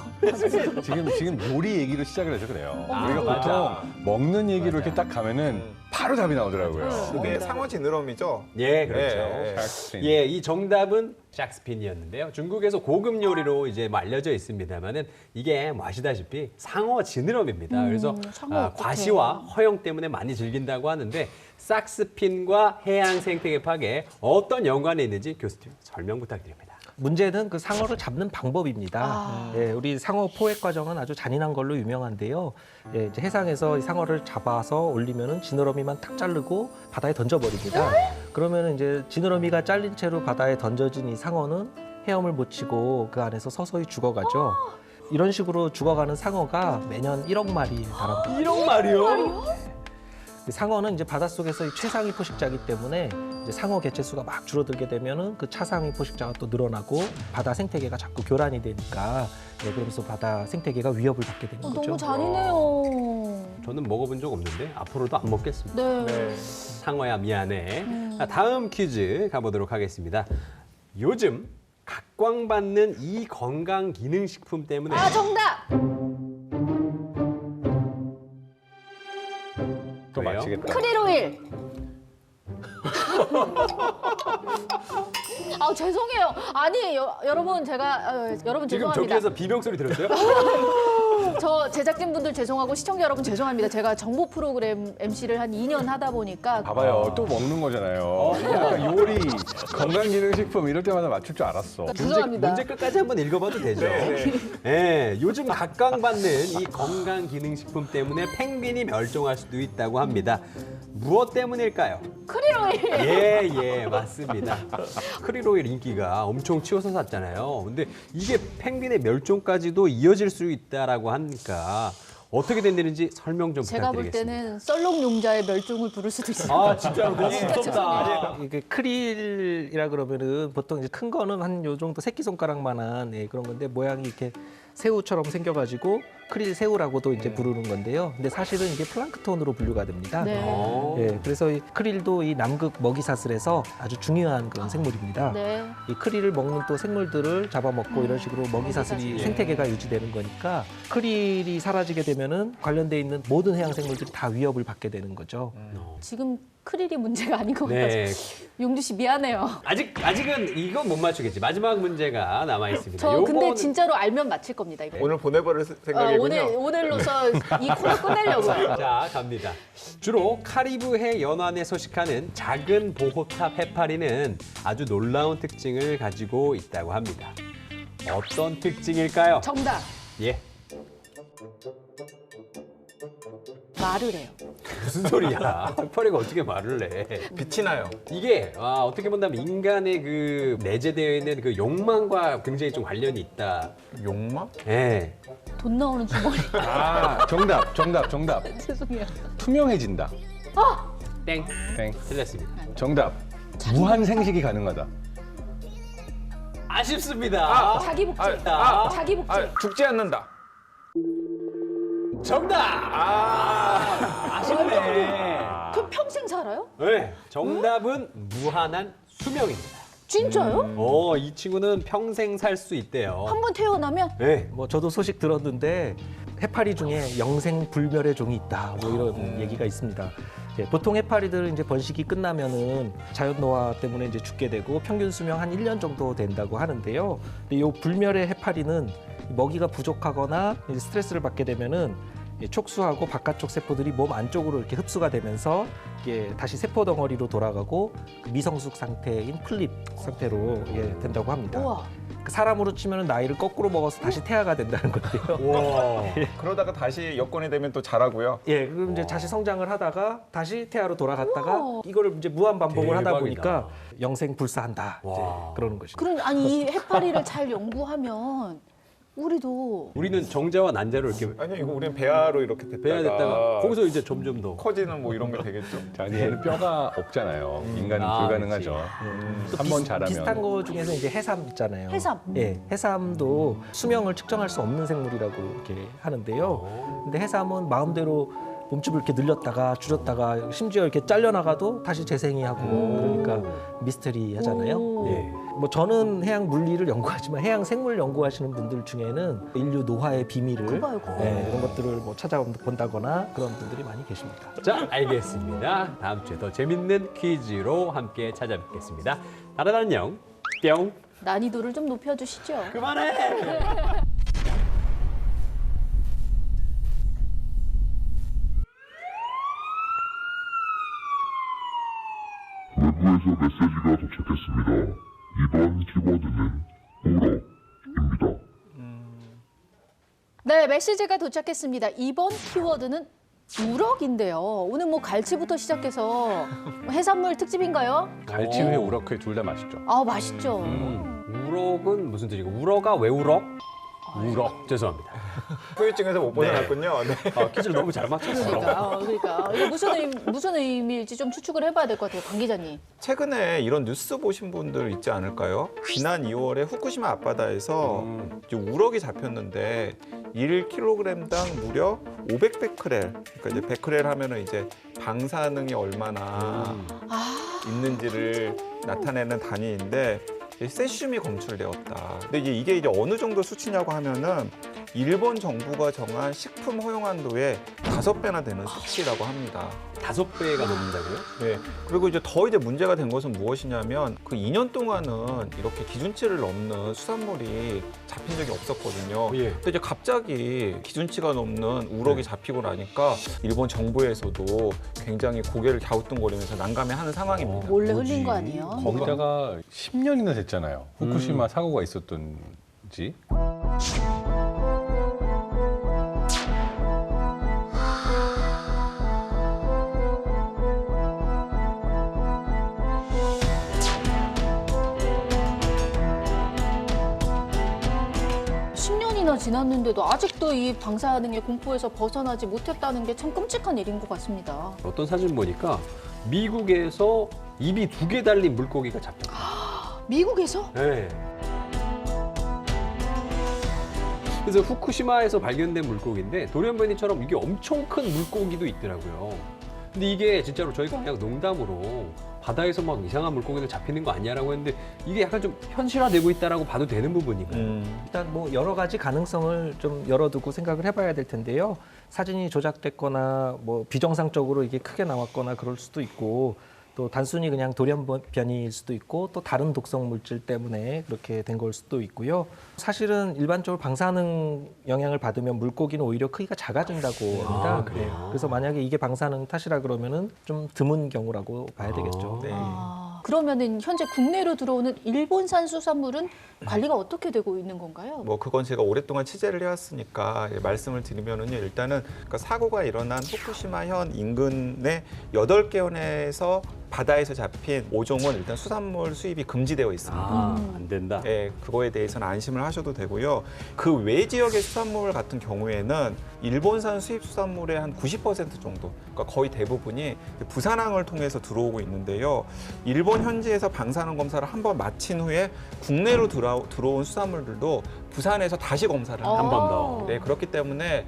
지금 요리 얘기로 시작을 해서 그래요. 아, 우리가 맞아. 보통 먹는 얘기로 이렇게 딱 가면은 바로 답이 나오더라고요. 그게 상어 지느러미죠? 예, 그렇죠. 예, 예. 샥스핀. 예, 이 정답은 샥스핀이었는데요. 중국에서 고급 요리로 이제 뭐 알려져 있습니다만은 이게 뭐 아시다시피 상어 지느러미입니다. 그래서 상어 어떡해. 과시와 허용 때문에 많이 즐긴다고 하는데 싹스핀과 해양 생태계 파괴 어떤 연관이 있는지 교수님 설명 부탁드립니다. 문제는 그 상어를 잡는 방법입니다. 예, 우리 상어 포획 과정은 아주 잔인한 걸로 유명한데요. 예, 이제 해상에서 이 상어를 잡아서 올리면은 지느러미만 탁 자르고 바다에 던져버립니다. 그러면은 이제 지느러미가 잘린 채로 바다에 던져진 이 상어는 헤엄을 못 치고 그 안에서 서서히 죽어가죠. 이런 식으로 죽어가는 상어가 매년 1억 마리에 달합니다. 이런 말이요? 이 상어는 이제 바닷속에서 이 최상위 포식자이기 때문에 이제 상어 개체수가 막 줄어들게 되면은 그 차상위 포식자가 또 늘어나고 바다 생태계가 자꾸 교란이 되니까 예, 그러면서 바다 생태계가 위협을 받게 되는 거죠. 너무 잔인해요. 저는 먹어본 적 없는데 앞으로도 안 먹겠습니다. 네. 상어야 미안해. 자, 다음 퀴즈 가보도록 하겠습니다. 요즘 각광받는 이 건강기능식품 때문에 아, 정답! 또 왜요? 맞히겠다. 크릴오일. 아, 죄송해요. 아니, 여러분 제가 여러분 지금 죄송합니다. 저기에서 비명 소리 들었어요? 저 제작진분들 죄송하고 시청자 여러분 죄송합니다. 제가 정보 프로그램 MC를 한 2년 하다 보니까 봐봐요. 또 먹는 거잖아요. 이게 약간 요리, 건강기능식품 이럴 때마다 맞출 줄 알았어. 죄송합니다. 문제 끝까지 한번 읽어봐도 되죠. 네, 요즘 각광받는 이 건강기능식품 때문에 펭귄이 멸종할 수도 있다고 합니다. 무엇 때문일까요? 크릴오일. 예, 맞습니다. 크릴오일 인기가 엄청 치솟았잖아요. 근데 이게 펭귄의 멸종까지도 이어질 수 있다라고 하니까 어떻게 된 일인지 설명 좀 제가 볼 부탁드리겠습니다. 때는 썰렁용자의 멸종을 부를 수도 있어요. 아, 진짜 너무 무섭다. 이게 크릴이라 그러면은 보통 이제 큰 거는 한 요 정도 새끼 손가락만한 예, 그런 건데 모양이 이렇게 새우처럼 생겨가지고 크릴 새우라고도 이제 부르는 건데요. 근데 사실은 이게 플랑크톤으로 분류가 됩니다. 네. 예, 그래서 이 크릴도 이 남극 먹이사슬에서 아주 중요한 그런 생물입니다. 네. 이 크릴을 먹는 또 생물들을 잡아먹고 이런 식으로 먹이사슬이 먹이사슬. 생태계가 유지되는 거니까 크릴이 사라지게 되면은 관련돼 있는 모든 해양 생물들이 다 위협을 받게 되는 거죠. 지금 크릴이 문제가 아닌 것 같아요. 네. 용주 씨 미안해요. 아직은 이건 못 맞추겠지. 마지막 문제가 남아 있습니다. 저 근데 요거는- 진짜로 알면 맞힐 겁니다. 이거. 오늘 보내버릴 생각이군요. 오늘로서 이 코너 끝내려고요. 자, 갑니다. 주로 카리브해 연안에 서식하는 작은 보호탑 해파리는 아주 놀라운 특징을 가지고 있다고 합니다. 어떤 특징일까요? 정답. 예, 말을 해요. 무슨 소리야? 해파리가 어떻게 말을 해? 빛이 나요. 이게 어떻게 본다면 인간의 그 내재되어 있는 그 욕망과 굉장히 좀 관련이 있다. 욕망? 예. 돈 나오는 주머니. 아, 정답. 죄송해요. 투명해진다. 땡. 땡. 틀렸습니다. 정답. 무한 생식이 가능하다. 아쉽습니다. 자기 복제. 자기 복제. 죽지 않는다. 정답! 아쉽네. 그럼 평생 살아요? 네, 정답은 무한한 수명입니다. 진짜요? 이 친구는 평생 살 수 있대요. 한 번 태어나면? 네. 뭐 저도 소식 들었는데 해파리 중에 영생 불멸의 종이 있다. 뭐 이런 얘기가 있습니다. 예, 보통 해파리들은 이제 번식이 끝나면은 자연 노화 때문에 이제 죽게 되고 평균 수명 한 1년 정도 된다고 하는데요. 근데 이 불멸의 해파리는 먹이가 부족하거나 이제 스트레스를 받게 되면은 촉수하고 바깥쪽 세포들이 몸 안쪽으로 이렇게 흡수가 되면서 이게 다시 세포 덩어리로 돌아가고 그 미성숙 상태인 플립 상태로 된다고 합니다. 우와. 그 사람으로 치면 나이를 거꾸로 먹어서 다시 태아가 된다는 건데요. 와. 그러다가 다시 여건이 되면 또 자라고요. 예, 그럼 이제 다시 성장을 하다가 다시 태아로 돌아갔다가 우와. 이거를 이제 무한 반복을 하다 대박이다. 보니까 영생 불사한다. 이제 와. 그러는 것이죠. 그럼 아니 이 해파리를 잘 연구하면 우리도 우리는 정자와 난자로 이렇게 아니 이거 우리는 배아로 이렇게 됐다가 배야 됐다가 거기서 이제 점점 더. 커지는 뭐 이런 게 되겠죠. 자, 얘는 뼈가 없잖아요. 인간은 아, 불가능하죠. 한 번 자라면. 비슷한 거 중에서 이제 해삼 있잖아요. 해삼. 예, 해삼도 수명을 측정할 수 없는 생물이라고 이렇게 하는데요. 근데 해삼은 마음대로 몸집을 이렇게 늘렸다가 줄였다가 심지어 이렇게 잘려나가도 다시 재생이 하고 그러니까 미스테리하잖아요. 오. 예. 뭐 저는 해양 물리를 연구하지만 해양 생물 연구하시는 분들 중에는 인류 노화의 비밀을 그거요, 그거. 예, 이런 것들을 뭐 찾아본다거나 그런 분들이 많이 계십니다. 자, 알겠습니다. 다음 주에 더 재밌는 퀴즈로 함께 찾아뵙겠습니다. 다른 안녕. 뿅. 난이도를 좀 높여주시죠. 그만해. 외부에서 메시지가 도착했습니다. 이번 키워드는 우럭입니다. 네, 메시지가 도착했습니다. 이번 키워드는 우럭인데요. 오늘 뭐 갈치부터 시작해서 해산물 특집인가요? 갈치회, 우럭회 둘 다 맛있죠. 아, 맛있죠. 우럭은 무슨 뜻이고 우럭아 왜 우럭? 우럭. 죄송합니다. 후유증에서 못 벗어났군요. 네. 퀴즈를 너무 잘 맞췄어. 그러니까 이거 무슨 의미일지 좀 추측을 해봐야 될 것 같아요, 강 기자님. 최근에 이런 뉴스 보신 분들 있지 않을까요? 지난 2월에 후쿠시마 앞바다에서 이제 우럭이 잡혔는데 1kg당 무려 500베크렐. 그러니까 이제 베크렐 하면은 이제 방사능이 얼마나 있는지를 나타내는 단위인데 세슘이 검출되었다. 근데 이게 이제 어느 정도 수치냐고 하면은 일본 정부가 정한 식품 허용 한도의 5배나 되는 수치라고 합니다. 5배가 넘는다고요? 네. 그리고 이제 더 이제 문제가 된 것은 무엇이냐면 그 2년 동안은 이렇게 기준치를 넘는 수산물이 잡힌 적이 없었거든요. 예. 근데 이제 갑자기 기준치가 넘는 우럭이 잡히고 나니까 일본 정부에서도 굉장히 고개를 갸우뚱거리면서 난감해하는 상황입니다. 몰래 흘린 거 아니에요? 거기다가 10년이나 됐잖아요. 후쿠시마 사고가 있었던지. 지났는데도 아직도 이 방사능의 공포에서 벗어나지 못했다는 게 참 끔찍한 일인 것 같습니다. 어떤 사진 보니까 미국에서 입이 2개 달린 물고기가 잡혔다. 미국에서? 네. 그래서 후쿠시마에서 발견된 물고기인데 돌연변이처럼 이게 엄청 큰 물고기도 있더라고요. 근데 이게 진짜로 저희가 그냥 농담으로 바다에서 막 이상한 물고기들 잡히는 거 아니야라고 했는데 이게 약간 좀 현실화되고 있다라고 봐도 되는 부분인가요? 일단 뭐 여러 가지 가능성을 좀 열어두고 생각을 해봐야 될 텐데요. 사진이 조작됐거나 뭐 비정상적으로 이게 크게 나왔거나 그럴 수도 있고 또 단순히 그냥 돌연변이일 수도 있고 또 다른 독성 물질 때문에 그렇게 된 걸 수도 있고요. 사실은 일반적으로 방사능 영향을 받으면 물고기는 오히려 크기가 작아진다고 합니다. 그래요? 그래서 만약에 이게 방사능 탓이라 그러면은 좀 드문 경우라고 봐야 되겠죠. 네. 그러면은 현재 국내로 들어오는 일본산 수산물은 관리가 어떻게 되고 있는 건가요? 뭐 그건 제가 오랫동안 취재를 해왔으니까 말씀을 드리면은요. 일단은 그러니까 사고가 일어난 후쿠시마현 인근의 8개원에서 바다에서 잡힌 5종은 일단 수산물 수입이 금지되어 있습니다. 안 된다. 네, 그거에 대해서는 안심을 하셔도 되고요. 그 외 지역의 수산물 같은 경우에는 일본산 수입 수산물의 한 90% 정도, 그러니까 거의 대부분이 부산항을 통해서 들어오고 있는데요. 일본 현지에서 방사능 검사를 한번 마친 후에 국내로 들어온 수산물들도 부산에서 다시 검사를 한 번 더. 네, 그렇기 때문에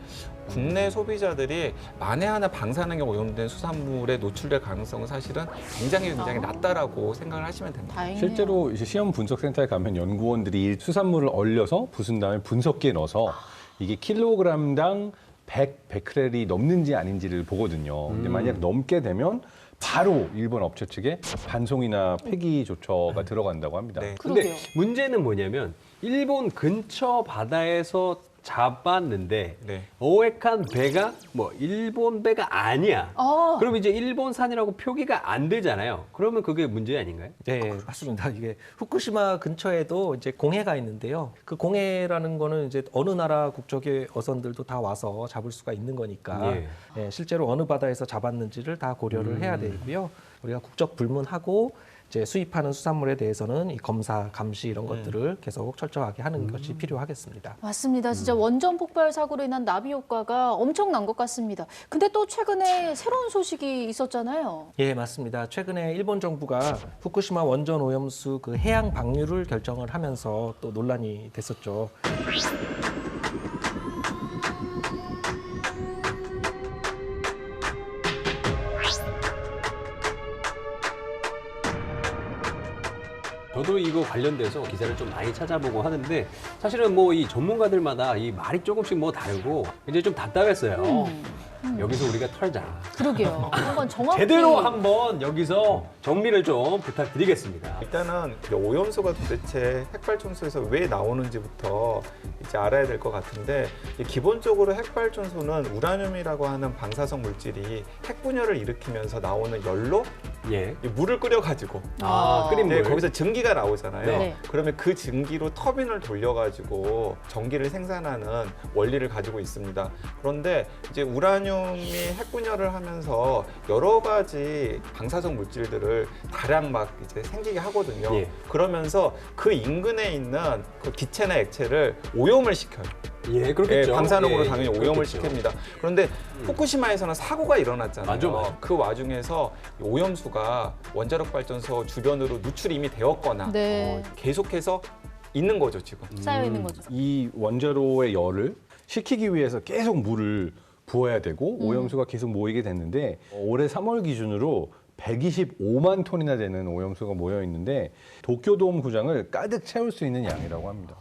국내 소비자들이 만에 하나 방사능에 오염된 수산물에 노출될 가능성은 사실은 굉장히 낮다라고 생각을 하시면 됩니다. 다행이네요. 실제로 이제 시험 분석센터에 가면 연구원들이 수산물을 얼려서 부순 다음에 분석기에 넣어서 이게 킬로그램당 100베크렐이 넘는지 아닌지를 보거든요. 근데 만약 넘게 되면 바로 일본 업체 측에 반송이나 폐기 조처가 들어간다고 합니다. 네. 근데 그러게요. 문제는 뭐냐면 일본 근처 바다에서 잡았는데 네. 어획한 배가 뭐 일본 배가 아니야. 아. 그럼 이제 일본산이라고 표기가 안 되잖아요. 그러면 그게 문제 아닌가요? 네, 맞습니다. 이게 후쿠시마 근처에도 이제 공해가 있는데요. 그 공해라는 거는 이제 어느 나라 국적의 어선들도 다 와서 잡을 수가 있는 거니까 예. 예, 실제로 어느 바다에서 잡았는지를 다 고려를 해야 되고요. 우리가 국적 불문하고 이제 수입하는 수산물에 대해서는 이 검사, 감시 이런 것들을 계속 철저하게 하는 것이 필요하겠습니다. 맞습니다. 진짜 원전 폭발 사고로 인한 나비 효과가 엄청난 것 같습니다. 근데 또 최근에 새로운 소식이 있었잖아요. 예, 맞습니다. 최근에 일본 정부가 후쿠시마 원전 오염수 그 해양 방류를 결정을 하면서 또 논란이 됐었죠. 저도 이거 관련돼서 기사를 좀 많이 찾아보고 하는데 사실은 뭐 이 전문가들마다 이 말이 조금씩 뭐 다르고 이제 좀 답답했어요. 여기서 우리가 털자. 그러게요. 한번 정확히 제대로 한번 여기서 정리를 좀 부탁드리겠습니다. 일단은 오염수가 도대체 핵발전소에서 왜 나오는지부터 이제 알아야 될 것 같은데 기본적으로 핵발전소는 우라늄이라고 하는 방사성 물질이 핵분열을 일으키면서 나오는 열로 예. 이 물을 끓여가지고 끓인 물. 거기서 증기가 나오잖아요. 네. 그러면 그 증기로 터빈을 돌려가지고 전기를 생산하는 원리를 가지고 있습니다. 그런데 이제 우라늄이 핵분열을 하면서 여러 가지 방사성 물질들을 다량 막 이제 생기게 하거든요. 예. 그러면서 그 인근에 있는 그 기체나 액체를 오염을 시켜요. 예, 그렇겠죠. 방사능으로 예, 당연히 오염을 그렇겠죠. 시킵니다. 그런데 후쿠시마에서는 사고가 일어났잖아요. 맞아. 그 와중에서 오염수가 원자력 발전소 주변으로 누출이 이미 되었거나 네. 계속해서 있는 거죠 지금. 쌓여 있는 거죠. 이 원자로의 열을 식히기 위해서 계속 물을 부어야 되고 오염수가 계속 모이게 됐는데 올해 3월 기준으로 125만 톤이나 되는 오염수가 모여 있는데 도쿄돔 구장을 가득 채울 수 있는 양이라고 합니다.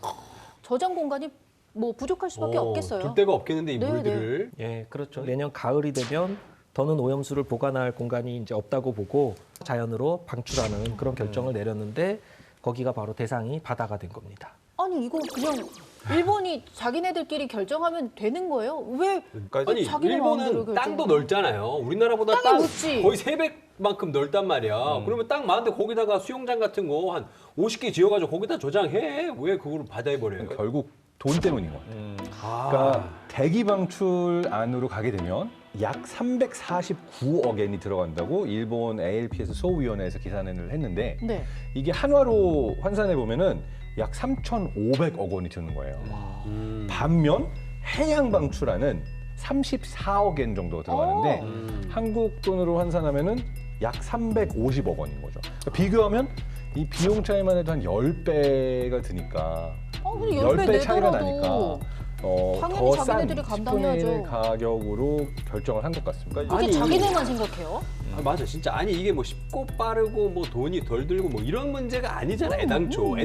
저장 공간이 뭐 부족할 수밖에 없겠어요. 둘 데가 없겠는데 이 네, 물들을. 예, 그렇죠. 내년 가을이 되면 더는 오염수를 보관할 공간이 이제 없다고 보고 자연으로 방출하는 그런 결정을 내렸는데 거기가 바로 대상이 바다가 된 겁니다. 아니 이거 그냥 일본이 자기네들끼리 결정하면 되는 거예요? 왜 아니 자기네 마음대로 일본은 땅도 결정을- 넓잖아요. 우리나라보다 땅이 땅 넓지. 거의 300만큼 넓단 말이야. 그러면 땅 많은데 거기다가 수영장 같은 거 한 50개 지어가지고 거기다 저장해. 왜 그걸 바다에 버려요? 결국 돈 때문인 것 같아요. 아. 그러니까 대기 방출 안으로 가게 되면 약 349억 엔이 들어간다고 일본 ALPS 소위원회에서 계산을 했는데 네. 이게 한화로 환산해 보면은 약 3,500억 원이 드는 거예요. 반면 해양 방출안은 34억 엔 정도가 들어가는데 한국 돈으로 환산하면은 약 350억 원인 거죠. 그러니까 비교하면 이 비용 차이만 해도 한 10배가 드니까 근데 10배 차이가 내더라도 나니까 당연히 더 싼 자기네들이 10분의 감당해야죠. 1 가격으로 결정을 한 것 같습니다. 이게 아니, 자기네만 생각해요? 아, 맞아 진짜 아니 이게 뭐 쉽고 빠르고 뭐 돈이 덜 들고 뭐 이런 문제가 아니잖아 애당초.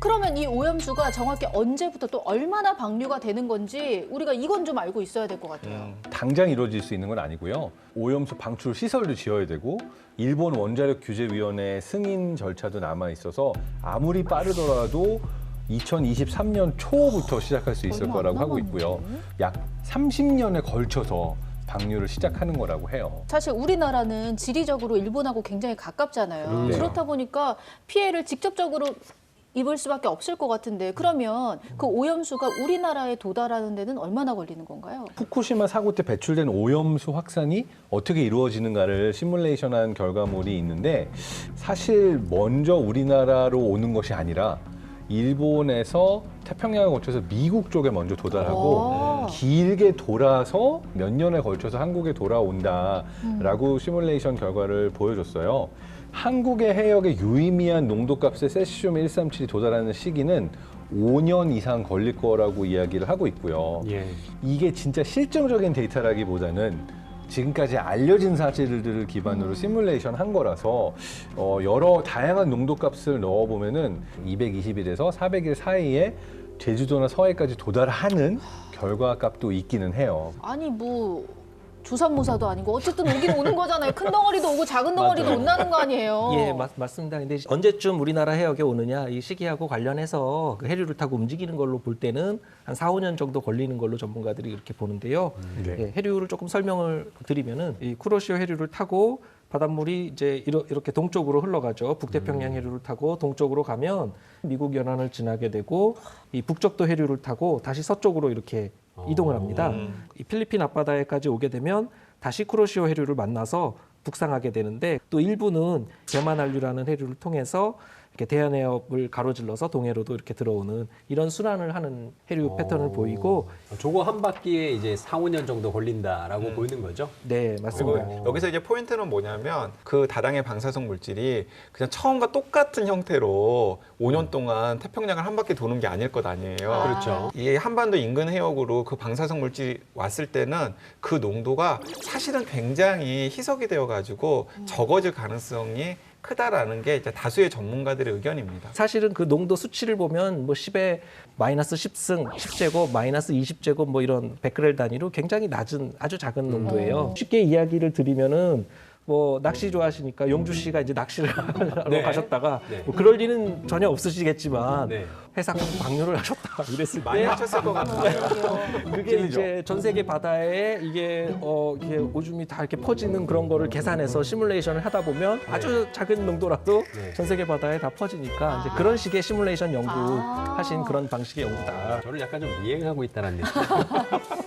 그러면 이 오염수가 정확히 언제부터 또 얼마나 방류가 되는 건지 우리가 이건 좀 알고 있어야 될 것 같아요. 당장 이루어질 수 있는 건 아니고요. 오염수 방출 시설도 지어야 되고 일본 원자력 규제위원회 승인 절차도 남아 있어서 아무리 빠르더라도 2023년 초부터 시작할 수 있을 얼마 안 거라고 하고 남았는데. 있고요. 약 30년에 걸쳐서 방류를 시작하는 거라고 해요. 사실 우리나라는 지리적으로 일본하고 굉장히 가깝잖아요. 네. 그렇다 보니까 피해를 직접적으로 입을 수밖에 없을 것 같은데 그러면 그 오염수가 우리나라에 도달하는 데는 얼마나 걸리는 건가요? 후쿠시마 사고 때 배출된 오염수 확산이 어떻게 이루어지는가를 시뮬레이션한 결과물이 있는데 사실 먼저 우리나라로 오는 것이 아니라 일본에서 태평양을 거쳐서 미국 쪽에 먼저 도달하고 아. 길게 돌아서 몇 년에 걸쳐서 한국에 돌아온다라고 시뮬레이션 결과를 보여줬어요. 한국의 해역의 유의미한 농도값의 세시움 137이 도달하는 시기는 5년 이상 걸릴 거라고 이야기를 하고 있고요. 예. 이게 진짜 실증적인 데이터라기보다는 지금까지 알려진 사실들을 기반으로 시뮬레이션 한 거라서 여러 다양한 농도값을 넣어보면은 220일에서 400일 사이에 제주도나 서해까지 도달하는 결과값도 있기는 해요. 아니 뭐 조삼모사도 아니고 어쨌든 오긴 오는 거잖아요. 큰 덩어리도 오고 작은 덩어리도 온다는 거 아니에요. 예, 맞습니다. 근데 언제쯤 우리나라 해역에 오느냐 이 시기하고 관련해서 그 해류를 타고 움직이는 걸로 볼 때는 한 4, 5년 정도 걸리는 걸로 전문가들이 이렇게 보는데요. 네. 예, 해류를 조금 설명을 드리면은 이 쿠로시오 해류를 타고 바닷물이 이제 이렇게 동쪽으로 흘러가죠. 북태평양 해류를 타고 동쪽으로 가면 미국 연안을 지나게 되고 이 북적도 해류를 타고 다시 서쪽으로 이렇게 이동을 합니다. 이 필리핀 앞바다에까지 오게 되면 다시 쿠로시오 해류를 만나서 북상하게 되는데 또 일부는 대만한류라는 해류를 통해서 이렇게 대한해협을 가로질러서 동해로도 이렇게 들어오는 이런 순환을 하는 해류 패턴을 보이고 저거 한 바퀴에 이제 4, 5년 정도 걸린다라고 보이는 거죠. 네, 맞습니다. 여기서 이제 포인트는 뭐냐면 그 다량의 방사성 물질이 그냥 처음과 똑같은 형태로 5년 동안 태평양을 한 바퀴 도는 게 아닐 것 아니에요. 그렇죠. 이 한반도 인근 해역으로 그 방사성 물질이 왔을 때는 그 농도가 사실은 굉장히 희석이 되어가지고 적어질 가능성이 크다라는 게 이제 다수의 전문가들의 의견입니다. 사실은 그 농도 수치를 보면 뭐 10에 마이너스 10승, 10제곱, 마이너스 20제곱 뭐 이런 베크렐 단위로 굉장히 낮은 아주 작은 농도예요. 쉽게 이야기를 드리면은 뭐 낚시 좋아하시니까 용주 씨가 이제 낚시를 하러 네. 가셨다가 네. 뭐 그럴 일은 전혀 없으시겠지만 네. 해상 방류를 하셨다 이랬을 많이 때 하셨을 것 같아요. 그게 이제 전 세계 바다에 이게 이게 오줌이 다 이렇게 퍼지는 그런 거를 계산해서 시뮬레이션을 하다 보면 아주 작은 농도라도 네. 전 세계 바다에 다 퍼지니까 이제 그런 식의 시뮬레이션 연구하신 그런 방식의 연구다. 저를 약간 좀 미행하고 있다는 느낌.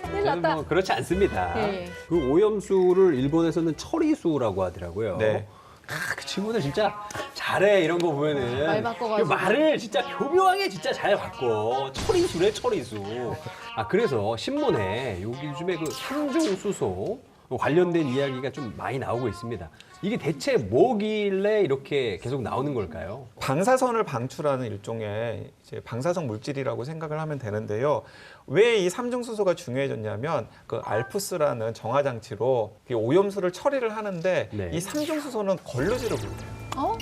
큰일 저는 났다. 뭐 그렇지 않습니다. 예. 그 오염수를 일본에서는 처리수라고 하더라고요. 네. 그 친구들 진짜 잘해 이런 거 보면은 말 바꿔가지고. 그 말을 진짜 교묘하게 진짜 잘 바꿔. 처리수래 처리수. 아 그래서 신문에 요즘에 그 삼중수소 관련된 이야기가 좀 많이 나오고 있습니다. 이게 대체 뭐길래 이렇게 계속 나오는 걸까요? 방사선을 방출하는 일종의 이제 방사성 물질이라고 생각을 하면 되는데요. 왜 이 삼중수소가 중요해졌냐면 그 알프스라는 정화 장치로 이 오염수를 처리를 하는데 네. 이 삼중수소는 걸르지를 못해요. 어?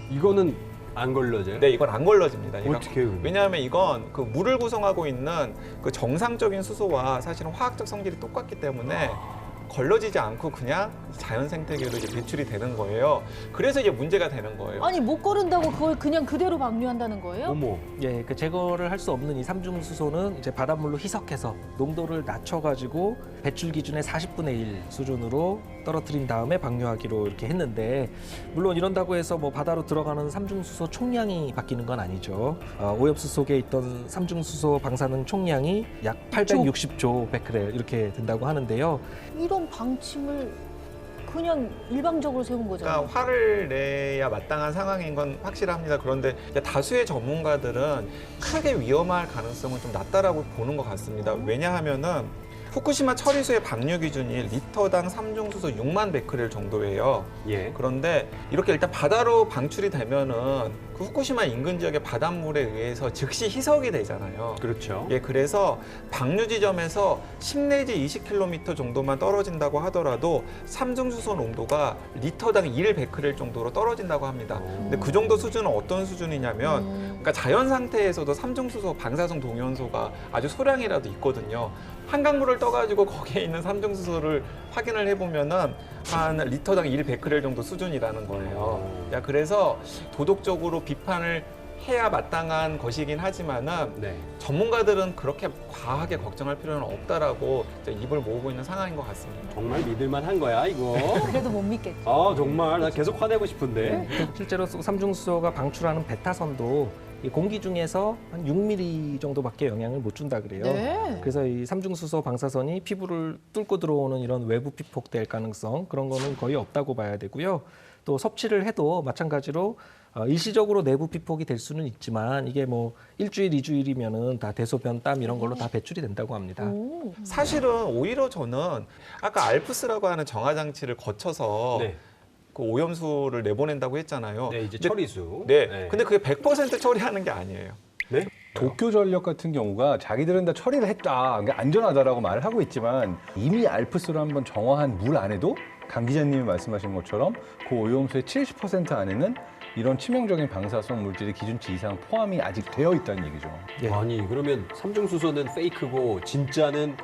이거는 안 걸러져요? 네, 이건 안 걸러집니다. 그러니까 어떻게 해요? 왜냐하면 이건 그 물을 구성하고 있는 그 정상적인 수소와 사실은 화학적 성질이 똑같기 때문에 걸러지지 않고 그냥 자연 생태계로 이제 배출이 되는 거예요. 그래서 이제 문제가 되는 거예요. 아니 못 거른다고 그걸 그냥 그대로 방류한다는 거예요? 어머. 예, 그 제거를 할 수 없는 이 삼중수소는 이제 바닷물로 희석해서 농도를 낮춰가지고 배출 기준의 40분의 1 수준으로 떨어뜨린 다음에 방류하기로 이렇게 했는데 물론 이런다고 해서 뭐 바다로 들어가는 삼중수소 총량이 바뀌는 건 아니죠. 오염수 속에 있던 삼중수소 방사능 총량이 약 860조 베크렐 이렇게 된다고 하는데요. 이런 방침을 그냥 일방적으로 세운 거잖아요. 그러니까 화를 내야 마땅한 상황인 건 확실합니다. 그런데 이제 다수의 전문가들은 크게 위험할 가능성은 좀 낮다라고 보는 것 같습니다. 왜냐하면은 후쿠시마 처리수의 방류 기준이 리터당 삼중수소 6만 베크렐 정도예요. 예. 그런데 이렇게 일단 바다로 방출이 되면은 그 후쿠시마 인근 지역의 바닷물에 의해서 즉시 희석이 되잖아요. 그렇죠. 예, 그래서 방류 지점에서 10 내지 20km 정도만 떨어진다고 하더라도 삼중수소 농도가 리터당 1 베크렐 정도로 떨어진다고 합니다. 근데 그 정도 수준은 어떤 수준이냐면 그러니까 자연 상태에서도 삼중수소 방사성 동위원소가 아주 소량이라도 있거든요. 한강물을 떠가지고 거기에 있는 삼중수소를 확인을 해보면은 한 리터당 1 베크렐 정도 수준이라는 거예요. 야, 그래서 도덕적으로 비판을 해야 마땅한 것이긴 하지만은 네. 전문가들은 그렇게 과하게 걱정할 필요는 없다라고 이제 입을 모으고 있는 상황인 것 같습니다. 정말 믿을만 한 거야 이거. 그래도 못 믿겠죠. 아 정말 나 계속 화내고 싶은데. 실제로 삼중수소가 방출하는 베타선도 이 공기 중에서 한 6mm 정도밖에 영향을 못 준다 그래요. 네. 그래서 이 삼중수소 방사선이 피부를 뚫고 들어오는 이런 외부 피폭될 가능성 그런 거는 거의 없다고 봐야 되고요. 또 섭취를 해도 마찬가지로 일시적으로 내부 피폭이 될 수는 있지만 이게 뭐 일주일, 2주일이면은 다 대소변, 땀 이런 걸로 다 배출이 된다고 합니다. 오. 사실은 오히려 저는 아까 알프스라고 하는 정화 장치를 거쳐서 네. 그 오염수를 내보낸다고 했잖아요. 네 이제 근데 처리수. 네. 근데 그게 100% 처리하는 게 아니에요. 네? 도쿄전력 같은 경우가 자기들은 다 처리를 했다, 그러니까 안전하다라고 말을 하고 있지만 이미 알프스로 한번 정화한 물 안에도 강 기자님이 말씀하신 것처럼 그 오염수의 70% 안에는 이런 치명적인 방사성 물질의 기준치 이상 포함이 아직 되어 있다는 얘기죠. 예. 아니 그러면 삼중수소는 페이크고 진짜는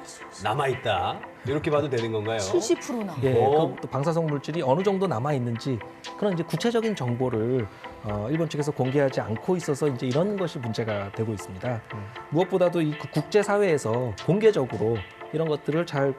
남아 있다. 이렇게 봐도 되는 건가요? 70%나. 예, 어? 그 방사성 물질이 어느 정도 남아 있는지 그런 이제 구체적인 정보를 일본 측에서 공개하지 않고 있어서 이제 이런 것이 문제가 되고 있습니다. 무엇보다도 이 국제 사회에서 공개적으로 이런 것들을 잘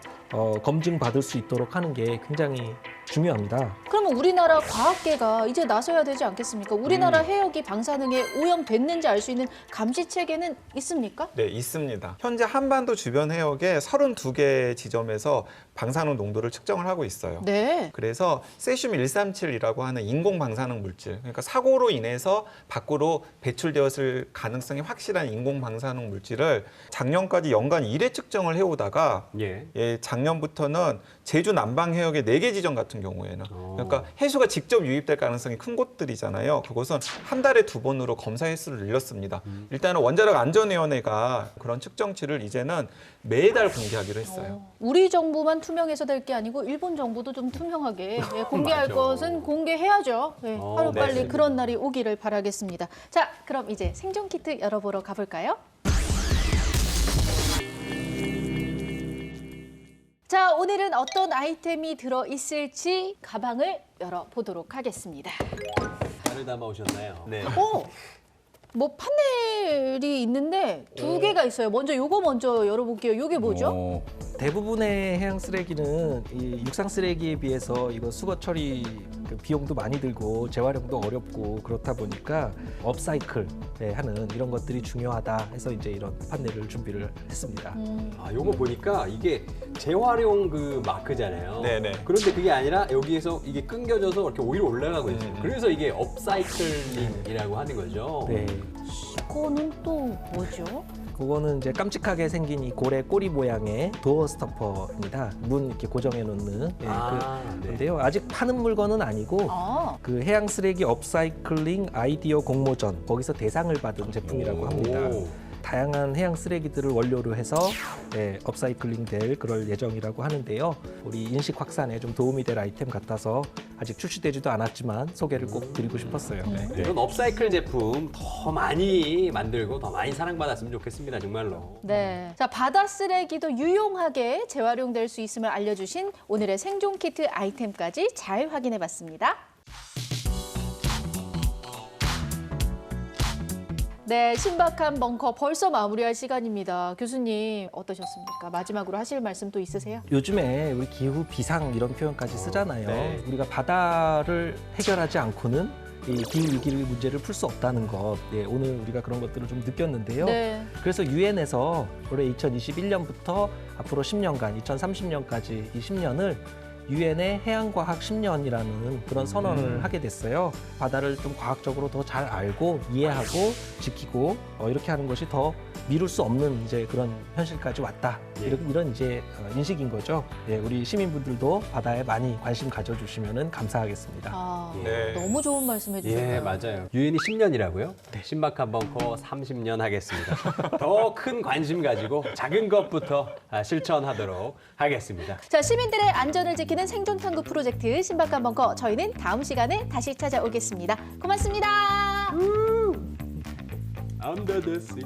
검증받을 수 있도록 하는 게 굉장히 중요합니다. 그러면 우리나라 과학계가 이제 나서야 되지 않겠습니까? 우리나라 해역이 방사능에 오염됐는지 알 수 있는 감시 체계는 있습니까? 네, 있습니다. 현재 한반도 주변 해역에 32개 지점에서 방사능 농도를 측정을 하고 있어요. 네. 그래서 세슘 137이라고 하는 인공 방사능 물질, 그러니까 사고로 인해서 밖으로 배출되었을 가능성이 확실한 인공 방사능 물질을 작년까지 연간 1회 측정을 해오다가 예. 작년부터는 제주 남방 해역의 4개 지점 같은 같은 경우에는. 그러니까 해수가 직접 유입될 가능성이 큰 곳들이잖아요. 그것은 한 달에 2번으로 검사 횟수를 늘렸습니다. 일단은 원자력 안전위원회가 그런 측정치를 이제는 매달 공개하기로 했어요. 우리 정부만 투명해서 될 게 아니고 일본 정부도 좀 투명하게 예, 공개할 맞아. 것은 공개해야죠. 예, 하루빨리 네. 그런 날이 오기를 바라겠습니다. 자, 그럼 이제 생존 키트 열어보러 가볼까요? 자, 오늘은 어떤 아이템이 들어있을지 가방을 열어보도록 하겠습니다. 발을 담아 오셨나요? 네. 뭐 판넬이 있는데 두 개가 있어요. 먼저 요거 먼저 열어볼게요. 요게 뭐죠? 대부분의 해양 쓰레기는 이 육상 쓰레기에 비해서 이거 수거 처리 그 비용도 많이 들고 재활용도 어렵고 그렇다 보니까 업사이클 하는 이런 것들이 중요하다 해서 이제 이런 판넬을 준비를 했습니다. 아, 요거 보니까 이게 재활용 그 마크잖아요. 네네. 그런데 그게 아니라 여기에서 이게 끊겨져서 이렇게 오히려 올라가고 있어요. 그래서 이게 업사이클링이라고 하는 거죠. 네. 이거는 또 뭐죠? 그거는 이제 깜찍하게 생긴 이 고래 꼬리 모양의 도어 스토퍼입니다. 문 이렇게 고정해 놓는 네. 건데요. 아직 파는 물건은 아니고 아, 그 해양 쓰레기 업사이클링 아이디어 공모전 거기서 대상을 받은 제품이라고 합니다. 오. 다양한 해양 쓰레기들을 원료로 해서 업사이클링 될 그럴 예정이라고 하는데요. 우리 인식 확산에 좀 도움이 될 아이템 같아서 아직 출시되지도 않았지만 소개를 꼭 드리고 싶었어요. 네. 이런 업사이클 제품 더 많이 만들고 더 많이 사랑받았으면 좋겠습니다. 정말로. 네. 자, 바다 쓰레기도 유용하게 재활용될 수 있음을 알려주신 오늘의 생존 키트 아이템까지 잘 확인해봤습니다. 네, 신박한 벙커 벌써 마무리할 시간입니다. 교수님 어떠셨습니까? 마지막으로 하실 말씀 또 있으세요? 요즘에 우리 기후 비상 이런 표현까지 쓰잖아요. 네. 우리가 바다를 해결하지 않고는 이 기후 위기 문제를 풀 수 없다는 것. 오늘 우리가 그런 것들을 좀 느꼈는데요. 네. 그래서 유엔에서 올해 2021년부터 앞으로 10년간, 2030년까지 이 10년을 유엔의 해양과학 10년이라는 그런 선언을 하게 됐어요. 바다를 좀 과학적으로 더 잘 알고 이해하고 지키고 이렇게 하는 것이 더 미룰 수 없는 이제 그런 현실까지 왔다. 이런 이제 인식인 거죠. 우리 시민분들도 바다에 많이 관심 가져주시면 감사하겠습니다. 아, 네. 너무 좋은 말씀 해주셨어요. 예, 맞아요. 유엔이 10년이라고요? 신박한 벙커 30년 하겠습니다. 더 큰 관심 가지고 작은 것부터 실천하도록 하겠습니다. 자, 시민들의 안전을 지키는 생존 탐구 프로젝트 신박한 벙커. 저희는 다음 시간에 다시 찾아오겠습니다. 고맙습니다. Under the sea.